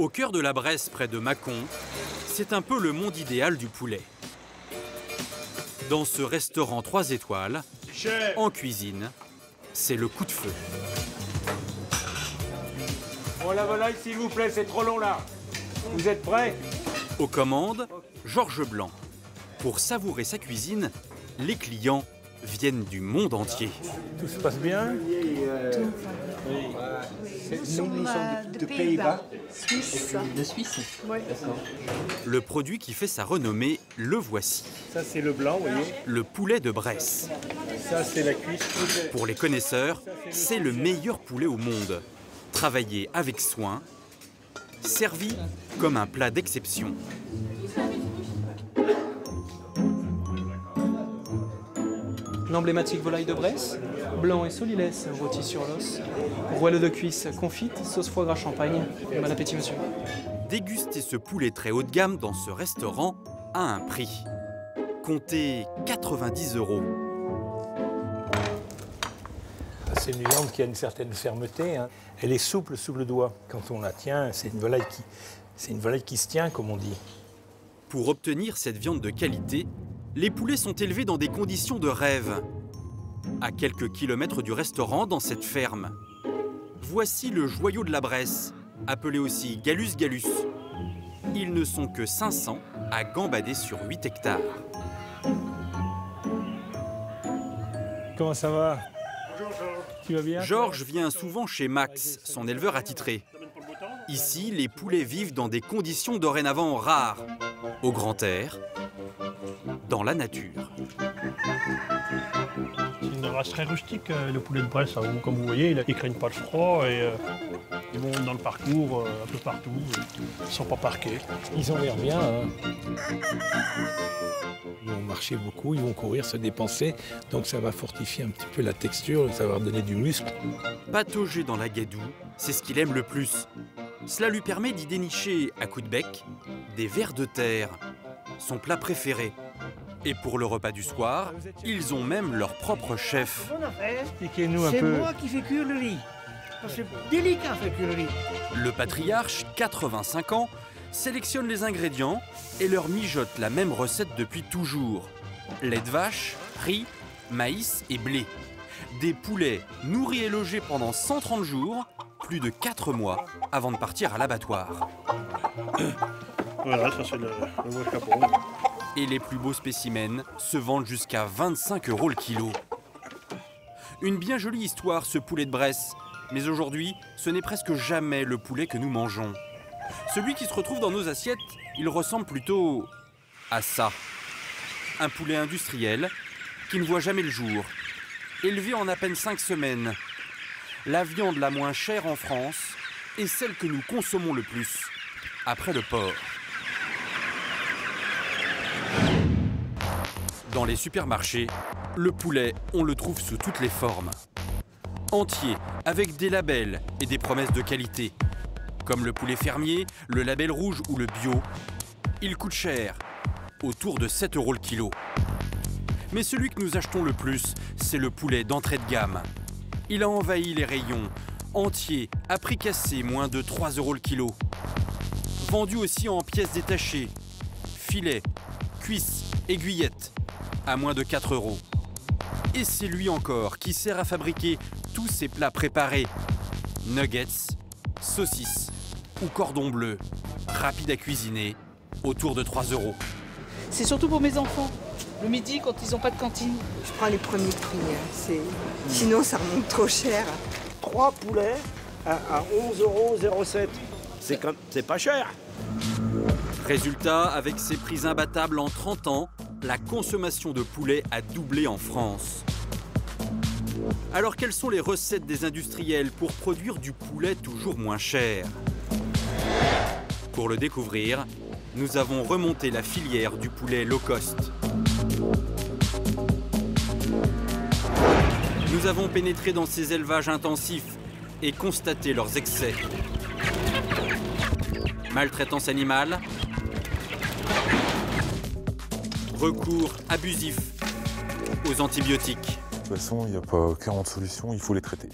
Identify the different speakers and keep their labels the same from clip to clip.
Speaker 1: Au cœur de la Bresse, près de Mâcon, c'est un peu le monde idéal du poulet. Dans ce restaurant 3 étoiles, en cuisine, c'est le coup de feu.
Speaker 2: Bon, la volaille, s'il vous plaît, c'est trop long là. Vous êtes prêts?
Speaker 1: Aux commandes, Georges Blanc. Pour savourer sa cuisine, les clients viennent du monde entier.
Speaker 2: Tout se passe bien?
Speaker 3: Nous sommes de Pays-Bas. Suisse.
Speaker 4: De Suisse?
Speaker 3: Oui.
Speaker 1: Le produit qui fait sa renommée, le voici.
Speaker 2: Ça, c'est le blanc, vous voyez.
Speaker 1: Le poulet de Bresse.
Speaker 2: Ça, c'est la cuisse.
Speaker 1: Pour les connaisseurs, c'est le meilleur poulet au monde. Travaillé avec soin, servi comme un plat d'exception.
Speaker 4: L'emblématique volaille de Bresse, blanc et solilès, rôti sur l'os, rouelle de cuisse confite, sauce foie gras champagne. Bon appétit, monsieur.
Speaker 1: Déguster ce poulet très haut de gamme dans ce restaurant a un prix. Comptez 90 €.
Speaker 2: C'est une viande qui a une certaine fermeté, hein. Elle est souple sous le doigt. Quand on la tient, c'est une volaille qui se tient, comme on dit.
Speaker 1: Pour obtenir cette viande de qualité, les poulets sont élevés dans des conditions de rêve. À quelques kilomètres du restaurant, dans cette ferme. Voici le joyau de la Bresse, appelé aussi Gallus Gallus. Ils ne sont que 500 à gambader sur 8 hectares.
Speaker 2: Comment ça va? Tu vas bien?
Speaker 1: Georges vient souvent chez Max, son éleveur attitré. Ici, les poulets vivent dans des conditions dorénavant rares. Au grand air, dans la nature.
Speaker 5: C'est une race très rustique, le poulet de Bresse. Comme vous voyez, ils ne craignent pas le froid et ils vont dans le parcours un peu partout. Ils ne sont pas parqués.
Speaker 2: Ils ont l'air bien, hein. Ils vont marcher beaucoup, ils vont courir, se dépenser. Donc ça va fortifier un petit peu la texture, ça va leur donner du muscle.
Speaker 1: Patauger dans la gadoue, c'est ce qu'il aime le plus. Cela lui permet d'y dénicher, à coups de bec, des vers de terre, son plat préféré. Et pour le repas du soir, ils ont même leur propre chef.
Speaker 2: Expliquez-nous un peu.
Speaker 6: C'est moi qui fais cuire le riz. C'est délicat faire cuire le riz.
Speaker 1: Le patriarche, 85 ans, sélectionne les ingrédients et leur mijote la même recette depuis toujours. Lait de vache, riz, maïs et blé. Des poulets nourris et logés pendant 130 jours, plus de 4 mois avant de partir à l'abattoir.
Speaker 5: Voilà, ça c'est le beau capot.
Speaker 1: Et les plus beaux spécimens se vendent jusqu'à 25 € le kilo. Une bien jolie histoire, ce poulet de Bresse. Mais aujourd'hui, ce n'est presque jamais le poulet que nous mangeons. Celui qui se retrouve dans nos assiettes, il ressemble plutôt à ça. Un poulet industriel qui ne voit jamais le jour. Élevé en à peine 5 semaines. La viande la moins chère en France et celle que nous consommons le plus, après le porc. Dans les supermarchés, le poulet, on le trouve sous toutes les formes. Entier, avec des labels et des promesses de qualité. Comme le poulet fermier, le label rouge ou le bio. Il coûte cher, autour de 7 € le kilo. Mais celui que nous achetons le plus, c'est le poulet d'entrée de gamme. Il a envahi les rayons, entier, à prix cassé, moins de 3 € le kilo. Vendu aussi en pièces détachées, filets, cuisses, aiguillettes, à moins de 4 €. Et c'est lui encore qui sert à fabriquer tous ces plats préparés. Nuggets, saucisses ou cordon bleu, rapide à cuisiner, autour de 3 €.
Speaker 3: C'est surtout pour mes enfants. Le midi, quand ils n'ont pas de cantine.
Speaker 7: Je prends les premiers prix, hein. Sinon ça remonte trop cher.
Speaker 6: 3 poulets à 11,07 €. C'est pas cher.
Speaker 1: Résultat, avec ces prix imbattables en 30 ans, la consommation de poulet a doublé en France. Alors quelles sont les recettes des industriels pour produire du poulet toujours moins cher? Pour le découvrir, nous avons remonté la filière du poulet low cost. Nous avons pénétré dans ces élevages intensifs et constaté leurs excès. Maltraitance animale, recours abusif aux antibiotiques.
Speaker 8: De toute façon, il n'y a pas 40 solutions, il faut les traiter.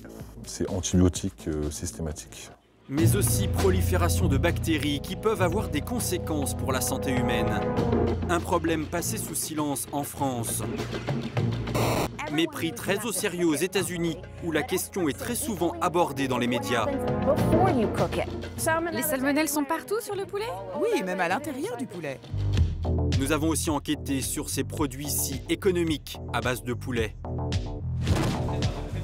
Speaker 8: C'est antibiotiques systématique.
Speaker 1: mais aussi prolifération de bactéries qui peuvent avoir des conséquences pour la santé humaine. Un problème passé sous silence en France, mais pris très au sérieux aux États-Unis, où la question est très souvent abordée dans les médias.
Speaker 8: Les salmonelles sont partout sur le poulet?
Speaker 9: Oui, même à l'intérieur du poulet.
Speaker 1: Nous avons aussi enquêté sur ces produits si économiques à base de poulet.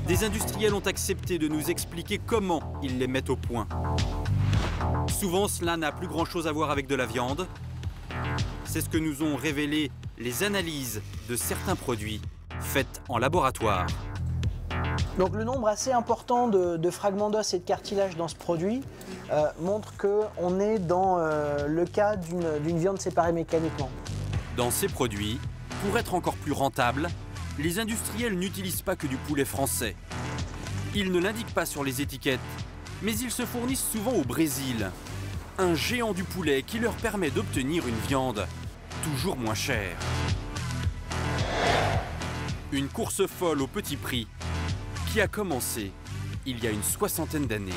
Speaker 1: Des industriels ont accepté de nous expliquer comment ils les mettent au point. Souvent, cela n'a plus grand-chose à voir avec de la viande. C'est ce que nous ont révélé les analyses de certains produits faites en laboratoire.
Speaker 10: Donc le nombre assez important de fragments d'os et de cartilage dans ce produit montre qu'on est dans le cas d'une viande séparée mécaniquement.
Speaker 1: Dans ces produits, pour être encore plus rentables, les industriels n'utilisent pas que du poulet français. Ils ne l'indiquent pas sur les étiquettes, mais ils se fournissent souvent au Brésil. Un géant du poulet qui leur permet d'obtenir une viande toujours moins chère. Une course folle au petit prix qui a commencé il y a une 60aine d'années.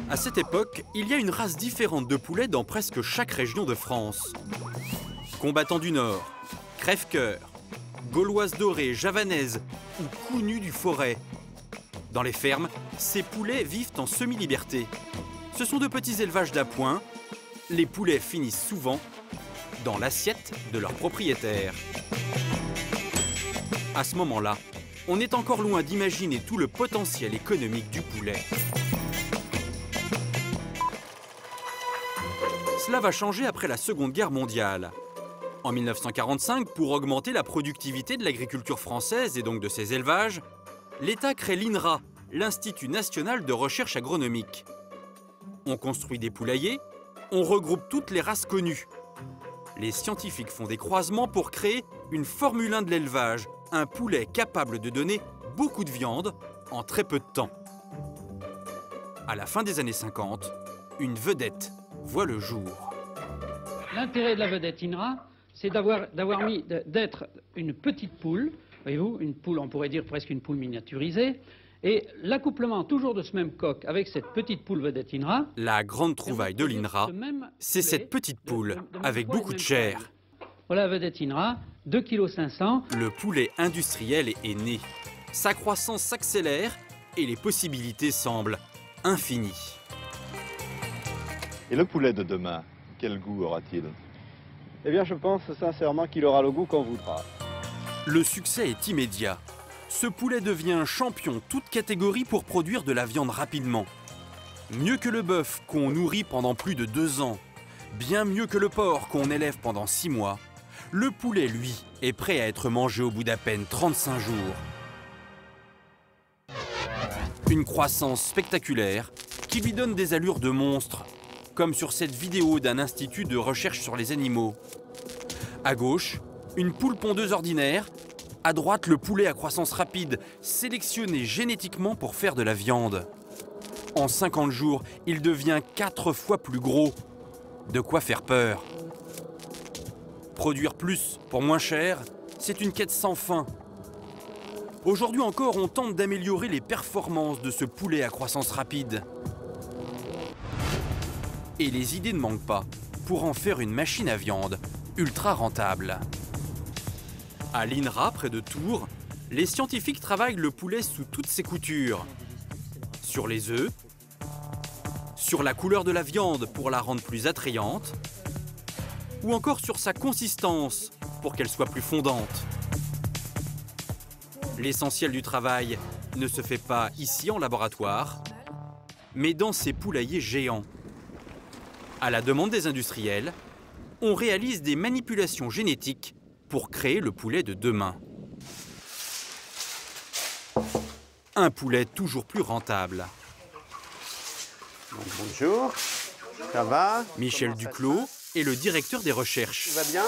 Speaker 1: À cette époque, il y a une race différente de poulets dans presque chaque région de France. Combattants du Nord, crève-cœur, gauloise dorée, javanaise ou cou nu du Forêt. Dans les fermes, ces poulets vivent en semi-liberté. Ce sont de petits élevages d'appoint. Les poulets finissent souvent dans l'assiette de leur propriétaire. À ce moment-là, on est encore loin d'imaginer tout le potentiel économique du poulet. Cela va changer après la Seconde Guerre mondiale. En 1945, pour augmenter la productivité de l'agriculture française et donc de ses élevages, l'État crée l'INRA, l'Institut national de recherche agronomique. On construit des poulaillers, on regroupe toutes les races connues. Les scientifiques font des croisements pour créer une Formule 1 de l'élevage, un poulet capable de donner beaucoup de viande en très peu de temps. À la fin des années 50, une vedette voit le jour.
Speaker 11: L'intérêt de la vedette INRA, c'est d'être une petite poule, voyez-vous, une poule, on pourrait dire presque une poule miniaturisée, et l'accouplement toujours de ce même coq avec cette petite poule vedette INRA.
Speaker 1: La grande trouvaille de l'INRA, c'est cette petite poule avec beaucoup de chair.
Speaker 11: Voilà la vedette INRA, 2,5 kg.
Speaker 1: Le poulet industriel est né. Sa croissance s'accélère et les possibilités semblent infinies.
Speaker 12: Et le poulet de demain, quel goût aura-t-il?
Speaker 13: Eh bien, je pense sincèrement qu'il aura le goût qu'on voudra.
Speaker 1: Le succès est immédiat. Ce poulet devient champion toute catégorie pour produire de la viande rapidement. Mieux que le bœuf qu'on nourrit pendant plus de 2 ans, bien mieux que le porc qu'on élève pendant 6 mois, le poulet, lui, est prêt à être mangé au bout d'à peine 35 jours. Une croissance spectaculaire qui lui donne des allures de monstre, comme sur cette vidéo d'un institut de recherche sur les animaux. À gauche, une poule pondeuse ordinaire. À droite, le poulet à croissance rapide, sélectionné génétiquement pour faire de la viande. En 50 jours, il devient 4 fois plus gros. De quoi faire peur. Produire plus pour moins cher, c'est une quête sans fin. Aujourd'hui encore, on tente d'améliorer les performances de ce poulet à croissance rapide. Et les idées ne manquent pas pour en faire une machine à viande ultra rentable. À l'INRA, près de Tours, les scientifiques travaillent le poulet sous toutes ses coutures. Sur les œufs, sur la couleur de la viande pour la rendre plus attrayante, ou encore sur sa consistance pour qu'elle soit plus fondante. L'essentiel du travail ne se fait pas ici en laboratoire, mais dans ces poulaillers géants. À la demande des industriels, on réalise des manipulations génétiques pour créer le poulet de demain. Un poulet toujours plus rentable.
Speaker 13: Donc, bonjour, ça va?
Speaker 1: Michel Duclos est le directeur des recherches.
Speaker 13: Tu vas bien?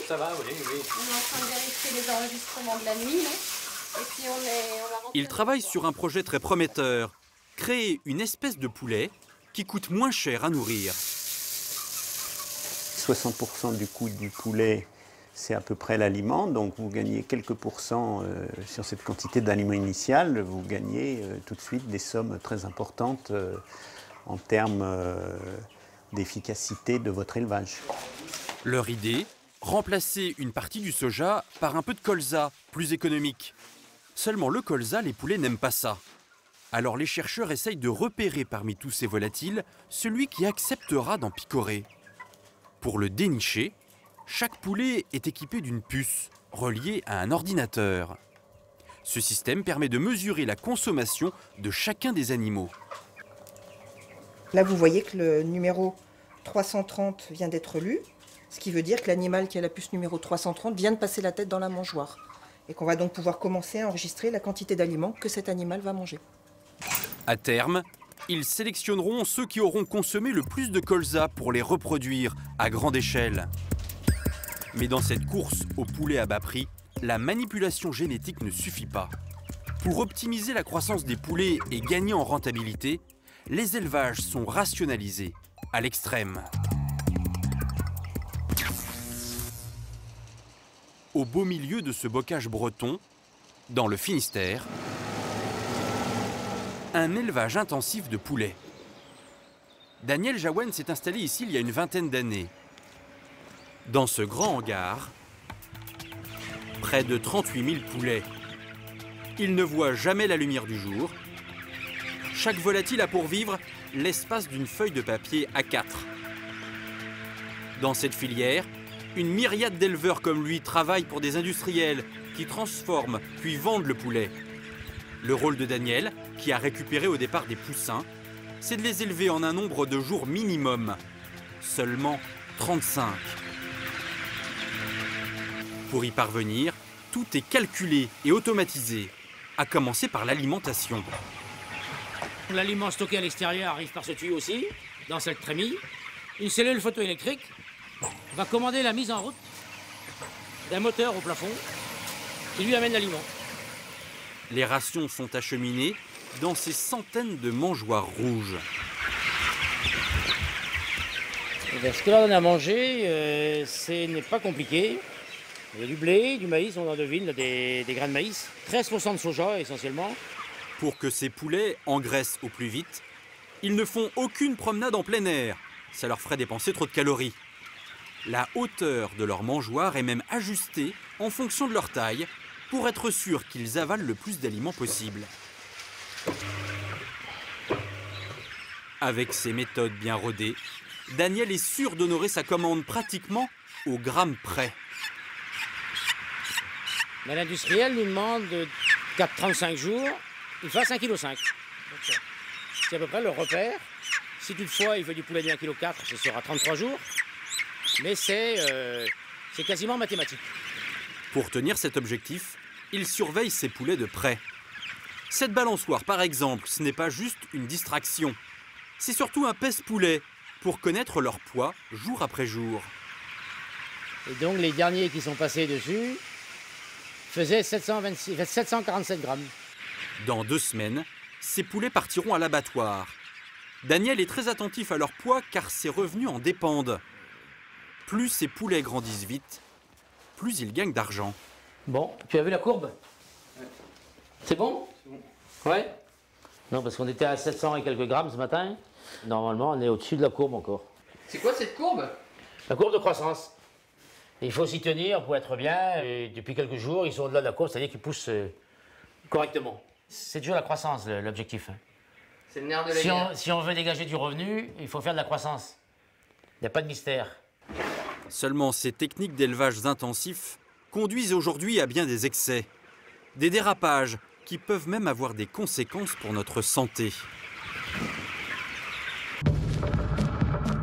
Speaker 14: Ça va, oui, oui. On est en train de vérifier les enregistrements de la nuit, là. Et puis on a...
Speaker 1: Il travaille sur un projet très prometteur. Créer une espèce de poulet qui coûte moins cher à nourrir.
Speaker 15: 60% du coût du poulet c'est à peu près l'aliment, donc vous gagnez quelques pourcents sur cette quantité d'aliment initial, vous gagnez tout de suite des sommes très importantes en termes d'efficacité de votre élevage.
Speaker 1: Leur idée, remplacer une partie du soja par un peu de colza, plus économique. Seulement le colza, les poulets n'aiment pas ça. Alors les chercheurs essayent de repérer parmi tous ces volatiles celui qui acceptera d'en picorer. Pour le dénicher, chaque poulet est équipé d'une puce reliée à un ordinateur. Ce système permet de mesurer la consommation de chacun des animaux.
Speaker 7: Là, vous voyez que le numéro 330 vient d'être lu, ce qui veut dire que l'animal qui a la puce numéro 330 vient de passer la tête dans la mangeoire. Et qu'on va donc pouvoir commencer à enregistrer la quantité d'aliments que cet animal va manger.
Speaker 1: À terme, ils sélectionneront ceux qui auront consommé le plus de colza pour les reproduire à grande échelle. Mais dans cette course aux poulets à bas prix, la manipulation génétique ne suffit pas. Pour optimiser la croissance des poulets et gagner en rentabilité, les élevages sont rationalisés à l'extrême. Au beau milieu de ce bocage breton, dans le Finistère, un élevage intensif de poulets. Daniel Jaouen s'est installé ici il y a une vingtaine d'années. Dans ce grand hangar, près de 38 000 poulets. Il ne voit jamais la lumière du jour. Chaque volatile a pour vivre l'espace d'une feuille de papier A4. Dans cette filière, une myriade d'éleveurs comme lui travaillent pour des industriels qui transforment puis vendent le poulet. Le rôle de Daniel, qui a récupéré au départ des poussins, c'est de les élever en un nombre de jours minimum. Seulement 35. Pour y parvenir, tout est calculé et automatisé, à commencer par l'alimentation.
Speaker 16: L'aliment stocké à l'extérieur arrive par ce tuyau aussi, dans cette trémie. Une cellule photoélectrique va commander la mise en route d'un moteur au plafond qui lui amène l'aliment.
Speaker 1: Les rations sont acheminées dans ces centaines de mangeoires rouges.
Speaker 16: Ce que l'on donne à manger, ce n'est pas compliqué. Il y a du blé, du maïs, on en devine, des grains de maïs. 13% de soja essentiellement.
Speaker 1: Pour que ces poulets engraissent au plus vite, ils ne font aucune promenade en plein air. Ça leur ferait dépenser trop de calories. La hauteur de leur mangeoire est même ajustée en fonction de leur taille pour être sûr qu'ils avalent le plus d'aliments possible. Avec ces méthodes bien rodées, Daniel est sûr d'honorer sa commande pratiquement au gramme près.
Speaker 16: Mais l'industriel nous demande 4,35 jours, il fasse 1,5 kg. C'est à peu près le repère. Si toutefois il veut du poulet de 1,4 kg, ce sera 33 jours. Mais c'est quasiment mathématique.
Speaker 1: Pour tenir cet objectif, il surveille ses poulets de près. Cette balançoire, par exemple, ce n'est pas juste une distraction. C'est surtout un pèse-poulet pour connaître leur poids jour après jour.
Speaker 16: Et donc les derniers qui sont passés dessus faisaient 747 grammes.
Speaker 1: Dans 2 semaines, ces poulets partiront à l'abattoir. Daniel est très attentif à leur poids car ses revenus en dépendent. Plus ces poulets grandissent vite, plus ils gagnent d'argent.
Speaker 16: Bon, tu as vu la courbe? C'est bon? Ouais? Non, parce qu'on était à 700 et quelques grammes ce matin. Normalement, on est au-dessus de la courbe encore.
Speaker 3: C'est quoi cette courbe?
Speaker 16: La courbe de croissance. Et il faut s'y tenir pour être bien. Et depuis quelques jours, ils sont au-delà de la courbe, c'est-à-dire qu'ils poussent correctement. C'est toujours la croissance, l'objectif.
Speaker 3: C'est le nerf de la guerre.
Speaker 16: Si on veut dégager du revenu, il faut faire de la croissance. Il n'y a pas de mystère.
Speaker 1: Seulement, ces techniques d'élevage intensif conduisent aujourd'hui à bien des excès. Des dérapages qui peuvent même avoir des conséquences pour notre santé.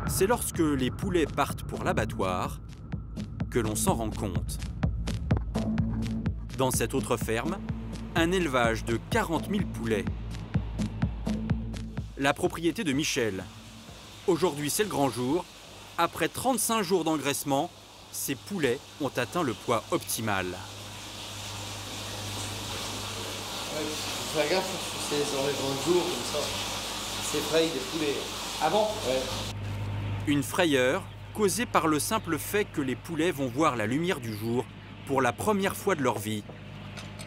Speaker 1: C'est lorsque les poulets partent pour l'abattoir que l'on s'en rend compte. Dans cette autre ferme, un élevage de 40 000 poulets. La propriété de Michel. Aujourd'hui, c'est le grand jour. Après 35 jours d'engraissement, ces poulets ont atteint le poids optimal.
Speaker 3: Fais gaffe, c'est sur les grands jours comme ça. C'est fraye des poulets.
Speaker 16: Ah bon?
Speaker 3: Ouais.
Speaker 1: Une frayeur causée par le simple fait que les poulets vont voir la lumière du jour pour la première fois de leur vie.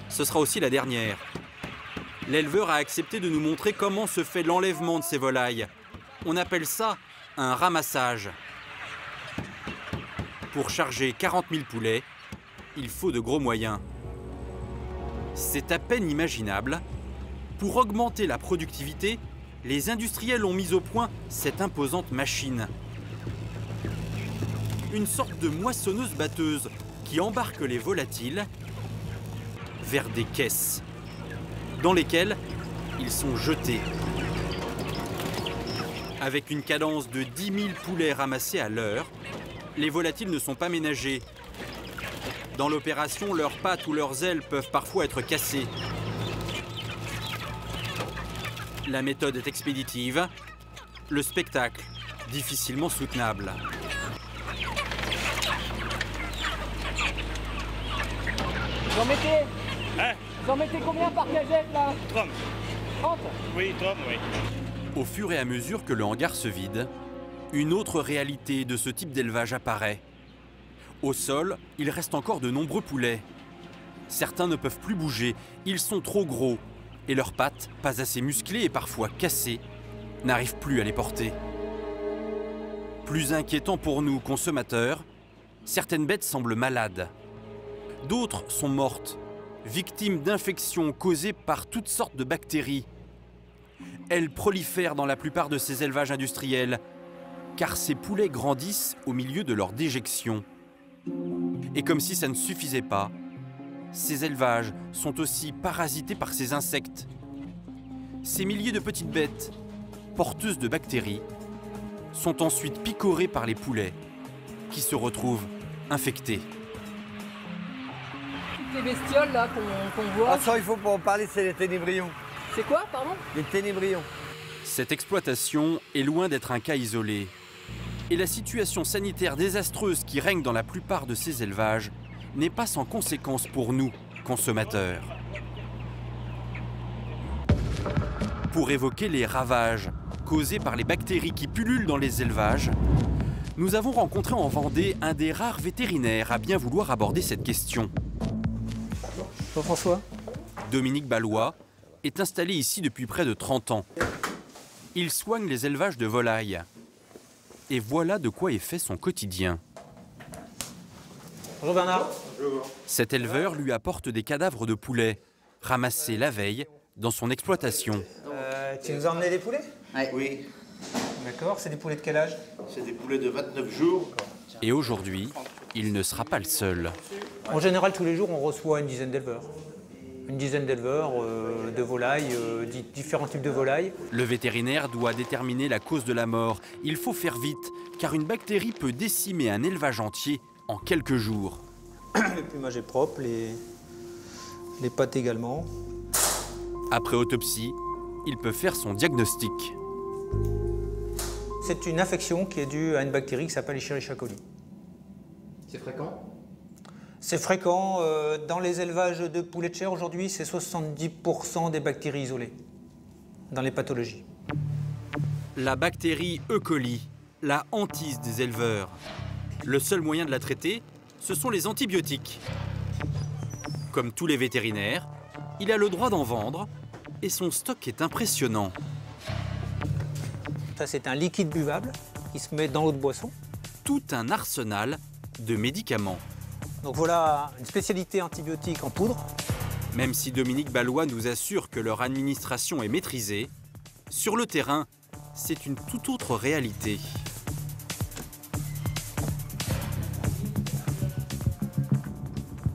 Speaker 1: Ce sera aussi la dernière. L'éleveur a accepté de nous montrer comment se fait l'enlèvement de ces volailles. On appelle ça un ramassage. Pour charger 40 000 poulets, il faut de gros moyens. C'est à peine imaginable. Pour augmenter la productivité, les industriels ont mis au point cette imposante machine. Une sorte de moissonneuse-batteuse qui embarque les volatiles vers des caisses dans lesquelles ils sont jetés. Avec une cadence de 10 000 poulets ramassés à l'heure, les volatiles ne sont pas ménagés. Dans l'opération, leurs pattes ou leurs ailes peuvent parfois être cassées. La méthode est expéditive, le spectacle difficilement soutenable.
Speaker 17: Vous en mettez Vous en mettez combien par cagette là
Speaker 18: 30.
Speaker 17: 30
Speaker 18: Oui, 30, oui.
Speaker 1: Au fur et à mesure que le hangar se vide, une autre réalité de ce type d'élevage apparaît. Au sol, il reste encore de nombreux poulets. Certains ne peuvent plus bouger, ils sont trop gros et leurs pattes, pas assez musclées et parfois cassées, n'arrivent plus à les porter. Plus inquiétant pour nous, consommateurs, certaines bêtes semblent malades. D'autres sont mortes, victimes d'infections causées par toutes sortes de bactéries. Elles prolifèrent dans la plupart de ces élevages industriels, car ces poulets grandissent au milieu de leur déjection. Et comme si ça ne suffisait pas, ces élevages sont aussi parasités par ces insectes. Ces milliers de petites bêtes, porteuses de bactéries, sont ensuite picorées par les poulets, qui se retrouvent infectés.
Speaker 17: Les bestioles là qu'on voit.
Speaker 19: Ah ça, il faut pas en parler, c'est les ténébrions.
Speaker 17: C'est quoi, pardon?
Speaker 19: Les ténébrions.
Speaker 1: Cette exploitation est loin d'être un cas isolé. Et la situation sanitaire désastreuse qui règne dans la plupart de ces élevages n'est pas sans conséquences pour nous, consommateurs. Pour évoquer les ravages causés par les bactéries qui pullulent dans les élevages, nous avons rencontré en Vendée un des rares vétérinaires à bien vouloir aborder cette question.
Speaker 4: Bonjour François.
Speaker 1: Dominique Ballois est installé ici depuis près de 30 ans. Il soigne les élevages de volailles. Et voilà de quoi est fait son quotidien.
Speaker 4: Bonjour Bernard.
Speaker 19: Bonjour.
Speaker 1: Cet éleveur lui apporte des cadavres de poulets, ramassés la veille dans son exploitation.
Speaker 10: Tu nous as emmené des poulets?
Speaker 19: Oui.
Speaker 10: D'accord, c'est des poulets de quel âge?
Speaker 19: C'est des poulets de 29 jours.
Speaker 1: Et aujourd'hui, il ne sera pas le seul.
Speaker 10: En général, tous les jours, on reçoit une dizaine d'éleveurs. Une dizaine d'éleveurs, de volailles, différents types de volailles.
Speaker 1: Le vétérinaire doit déterminer la cause de la mort. Il faut faire vite, car une bactérie peut décimer un élevage entier en quelques jours.
Speaker 10: Le plumage est propre, les pattes également.
Speaker 1: Après autopsie, il peut faire son diagnostic.
Speaker 10: C'est une infection qui est due à une bactérie qui s'appelle Escherichia coli.
Speaker 17: C'est fréquent?
Speaker 10: C'est fréquent. Dans les élevages de poulets de chair aujourd'hui, c'est 70% des bactéries isolées dans les pathologies.
Speaker 1: La bactérie E. coli, la hantise des éleveurs. Le seul moyen de la traiter, ce sont les antibiotiques. Comme tous les vétérinaires, il a le droit d'en vendre et son stock est impressionnant.
Speaker 10: Ça, c'est un liquide buvable qui se met dans l'eau de boisson.
Speaker 1: Tout un arsenal de médicaments.
Speaker 10: Donc voilà une spécialité antibiotique en poudre.
Speaker 1: Même si Dominique Ballois nous assure que leur administration est maîtrisée, sur le terrain, c'est une toute autre réalité.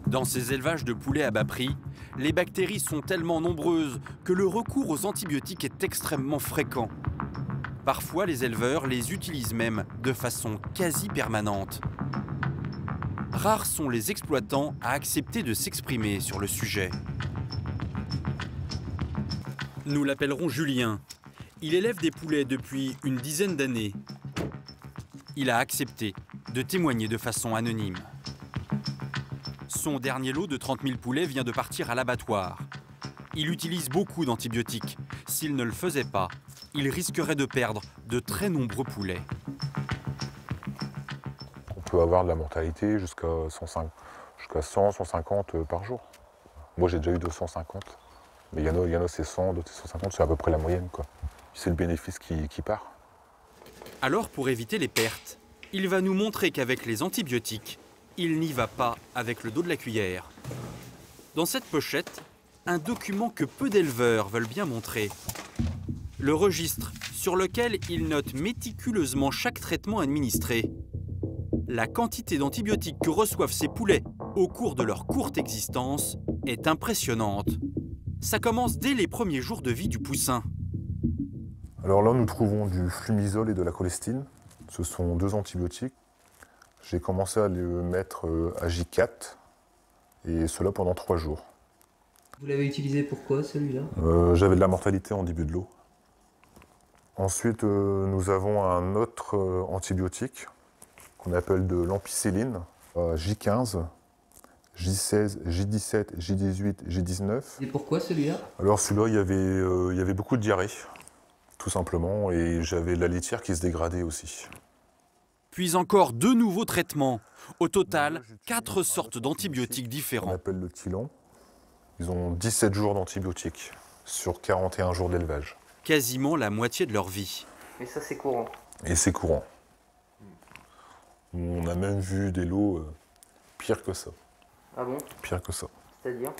Speaker 1: Dans ces élevages de poulets à bas prix, les bactéries sont tellement nombreuses que le recours aux antibiotiques est extrêmement fréquent. Parfois, les éleveurs les utilisent même de façon quasi permanente. Rares sont les exploitants à accepter de s'exprimer sur le sujet. Nous l'appellerons Julien. Il élève des poulets depuis une dizaine d'années. Il a accepté de témoigner de façon anonyme. Son dernier lot de 30 000 poulets vient de partir à l'abattoir. Il utilise beaucoup d'antibiotiques. S'il ne le faisait pas, il risquerait de perdre de très nombreux poulets.
Speaker 18: peut avoir de la mortalité jusqu'à 100, 150 par jour. Moi j'ai déjà eu 250, mais il y en a c'est 100, d'autres c'est 150, c'est à peu près la moyenne, quoi. C'est le bénéfice qui part.
Speaker 1: Alors pour éviter les pertes, il va nous montrer qu'avec les antibiotiques, il n'y va pas avec le dos de la cuillère. Dans cette pochette, un document que peu d'éleveurs veulent bien montrer. Le registre sur lequel ils notent méticuleusement chaque traitement administré. La quantité d'antibiotiques que reçoivent ces poulets au cours de leur courte existence est impressionnante. Ça commence dès les premiers jours de vie du poussin.
Speaker 18: Alors là, nous trouvons du flumisol et de la cholestine. Ce sont 2 antibiotiques. J'ai commencé à les mettre à J4, et cela pendant 3 jours.
Speaker 4: Vous l'avez utilisé pourquoi, celui-là?
Speaker 18: J'avais de la mortalité en début de l'eau. Ensuite, nous avons un autre antibiotique qu'on appelle de l'ampicilline, J15, J16, J17, J18, J19.
Speaker 4: Et pourquoi celui-là?
Speaker 18: Alors celui-là, il y avait beaucoup de diarrhée, tout simplement, et j'avais la litière qui se dégradait aussi.
Speaker 1: Puis encore 2 nouveaux traitements. Au total, 4 sortes d'antibiotiques différents.
Speaker 18: On appelle le Tylan. Ils ont 17 jours d'antibiotiques sur 41 jours d'élevage.
Speaker 1: Quasiment la moitié de leur vie.
Speaker 4: Et ça, c'est courant.
Speaker 18: Et c'est courant. On a même vu des lots pires que ça.
Speaker 4: Ah bon?
Speaker 18: Pire que ça.
Speaker 4: C'est-à-dire?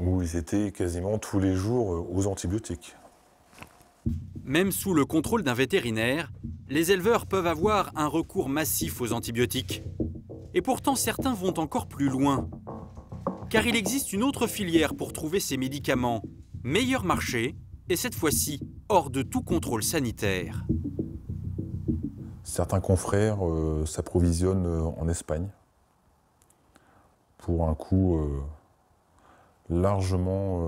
Speaker 18: Où ils étaient quasiment tous les jours aux antibiotiques.
Speaker 1: Même sous le contrôle d'un vétérinaire, les éleveurs peuvent avoir un recours massif aux antibiotiques. Et pourtant, certains vont encore plus loin. Car il existe une autre filière pour trouver ces médicaments. Meilleur marché, et cette fois-ci, hors de tout contrôle sanitaire.
Speaker 18: Certains confrères s'approvisionnent en Espagne pour un coût largement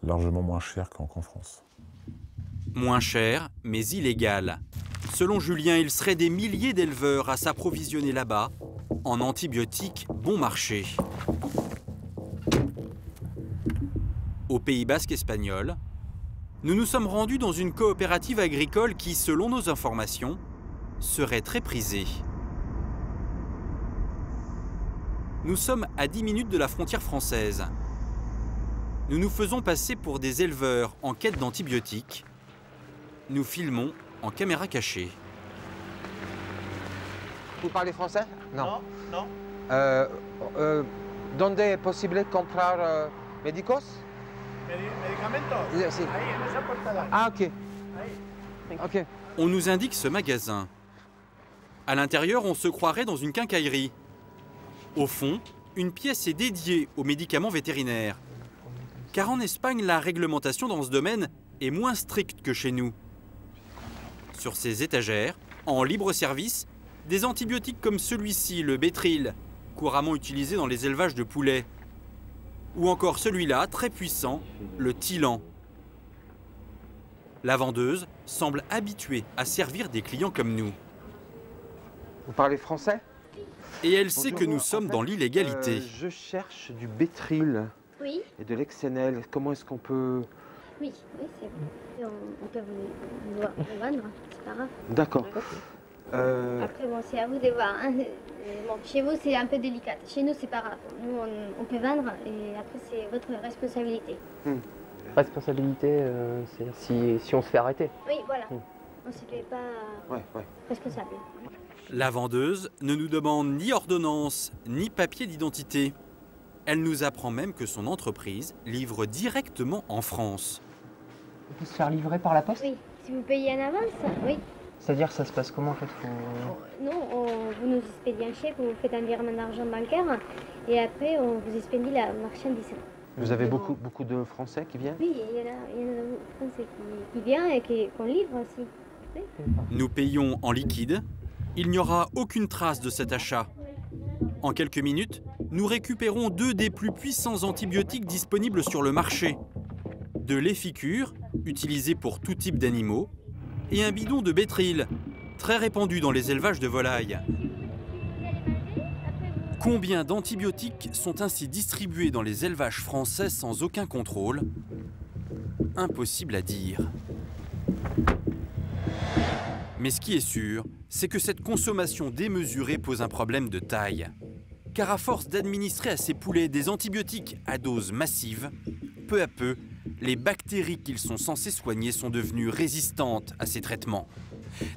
Speaker 18: moins cher qu'en France.
Speaker 1: Moins cher, mais illégal. Selon Julien, il serait des milliers d'éleveurs à s'approvisionner là-bas en antibiotiques bon marché. Au Pays basque espagnol, nous nous sommes rendus dans une coopérative agricole qui, selon nos informations, serait très prisée. Nous sommes à 10 minutes de la frontière française. Nous nous faisons passer pour des éleveurs en quête d'antibiotiques. Nous filmons en caméra cachée.
Speaker 20: Vous parlez français?
Speaker 6: Non. Non.
Speaker 20: ¿Dónde es posible comprar médicos?
Speaker 6: Medicamentos.
Speaker 20: Sí.
Speaker 6: Ahí, en esa portada.
Speaker 20: Ah, ok.
Speaker 6: Ahí.
Speaker 20: Ok.
Speaker 1: On nous indique ce magasin. À l'intérieur, on se croirait dans une quincaillerie. Au fond, une pièce est dédiée aux médicaments vétérinaires. Car en Espagne, la réglementation dans ce domaine est moins stricte que chez nous. Sur ces étagères, en libre service, des antibiotiques comme celui-ci, le Bétril, couramment utilisé dans les élevages de poulets. Ou encore celui-là, très puissant, le Tylan. La vendeuse semble habituée à servir des clients comme nous.
Speaker 20: Vous parlez français?
Speaker 21: Et elle sait que nous sommes dans l'illégalité.
Speaker 20: Je cherche du Bétril et de l'Exenel. Comment est-ce qu'on peut...
Speaker 14: Oui, c'est bon. On peut vous vendre, c'est pas grave.
Speaker 20: D'accord.
Speaker 14: Après, bon, c'est à vous de voir. Hein. Bon, chez vous, c'est un peu délicat. Chez nous, c'est pas grave. Nous, on peut vendre et après, c'est votre responsabilité.
Speaker 4: Responsabilité, c'est si on se fait arrêter.
Speaker 14: Oui, voilà. On ne se fait pas responsable.
Speaker 1: La vendeuse ne nous demande ni ordonnance, ni papier d'identité. Elle nous apprend même que son entreprise livre directement en France.
Speaker 4: On peut se faire livrer par la poste?
Speaker 14: Oui, si vous payez en avance, oui.
Speaker 4: C'est-à-dire, ça se passe comment en fait?
Speaker 14: Non, vous nous expédiez un chèque, vous faites un virement d'argent bancaire et après on vous expédie la marchandise.
Speaker 20: Vous avez beaucoup de Français qui viennent?
Speaker 14: Oui, il y en a de Français qui viennent et qu'on livre aussi. Oui.
Speaker 1: Nous payons en liquide. Il n'y aura aucune trace de cet achat. En quelques minutes, nous récupérons 2 des plus puissants antibiotiques disponibles sur le marché. De l'Efficure, utilisé pour tout type d'animaux, et un bidon de Bétril, très répandu dans les élevages de volailles. Combien d'antibiotiques sont ainsi distribués dans les élevages français sans aucun contrôle? Impossible à dire. Mais ce qui est sûr, c'est que cette consommation démesurée pose un problème de taille. Car à force d'administrer à ces poulets des antibiotiques à dose massive, peu à peu, les bactéries qu'ils sont censés soigner sont devenues résistantes à ces traitements.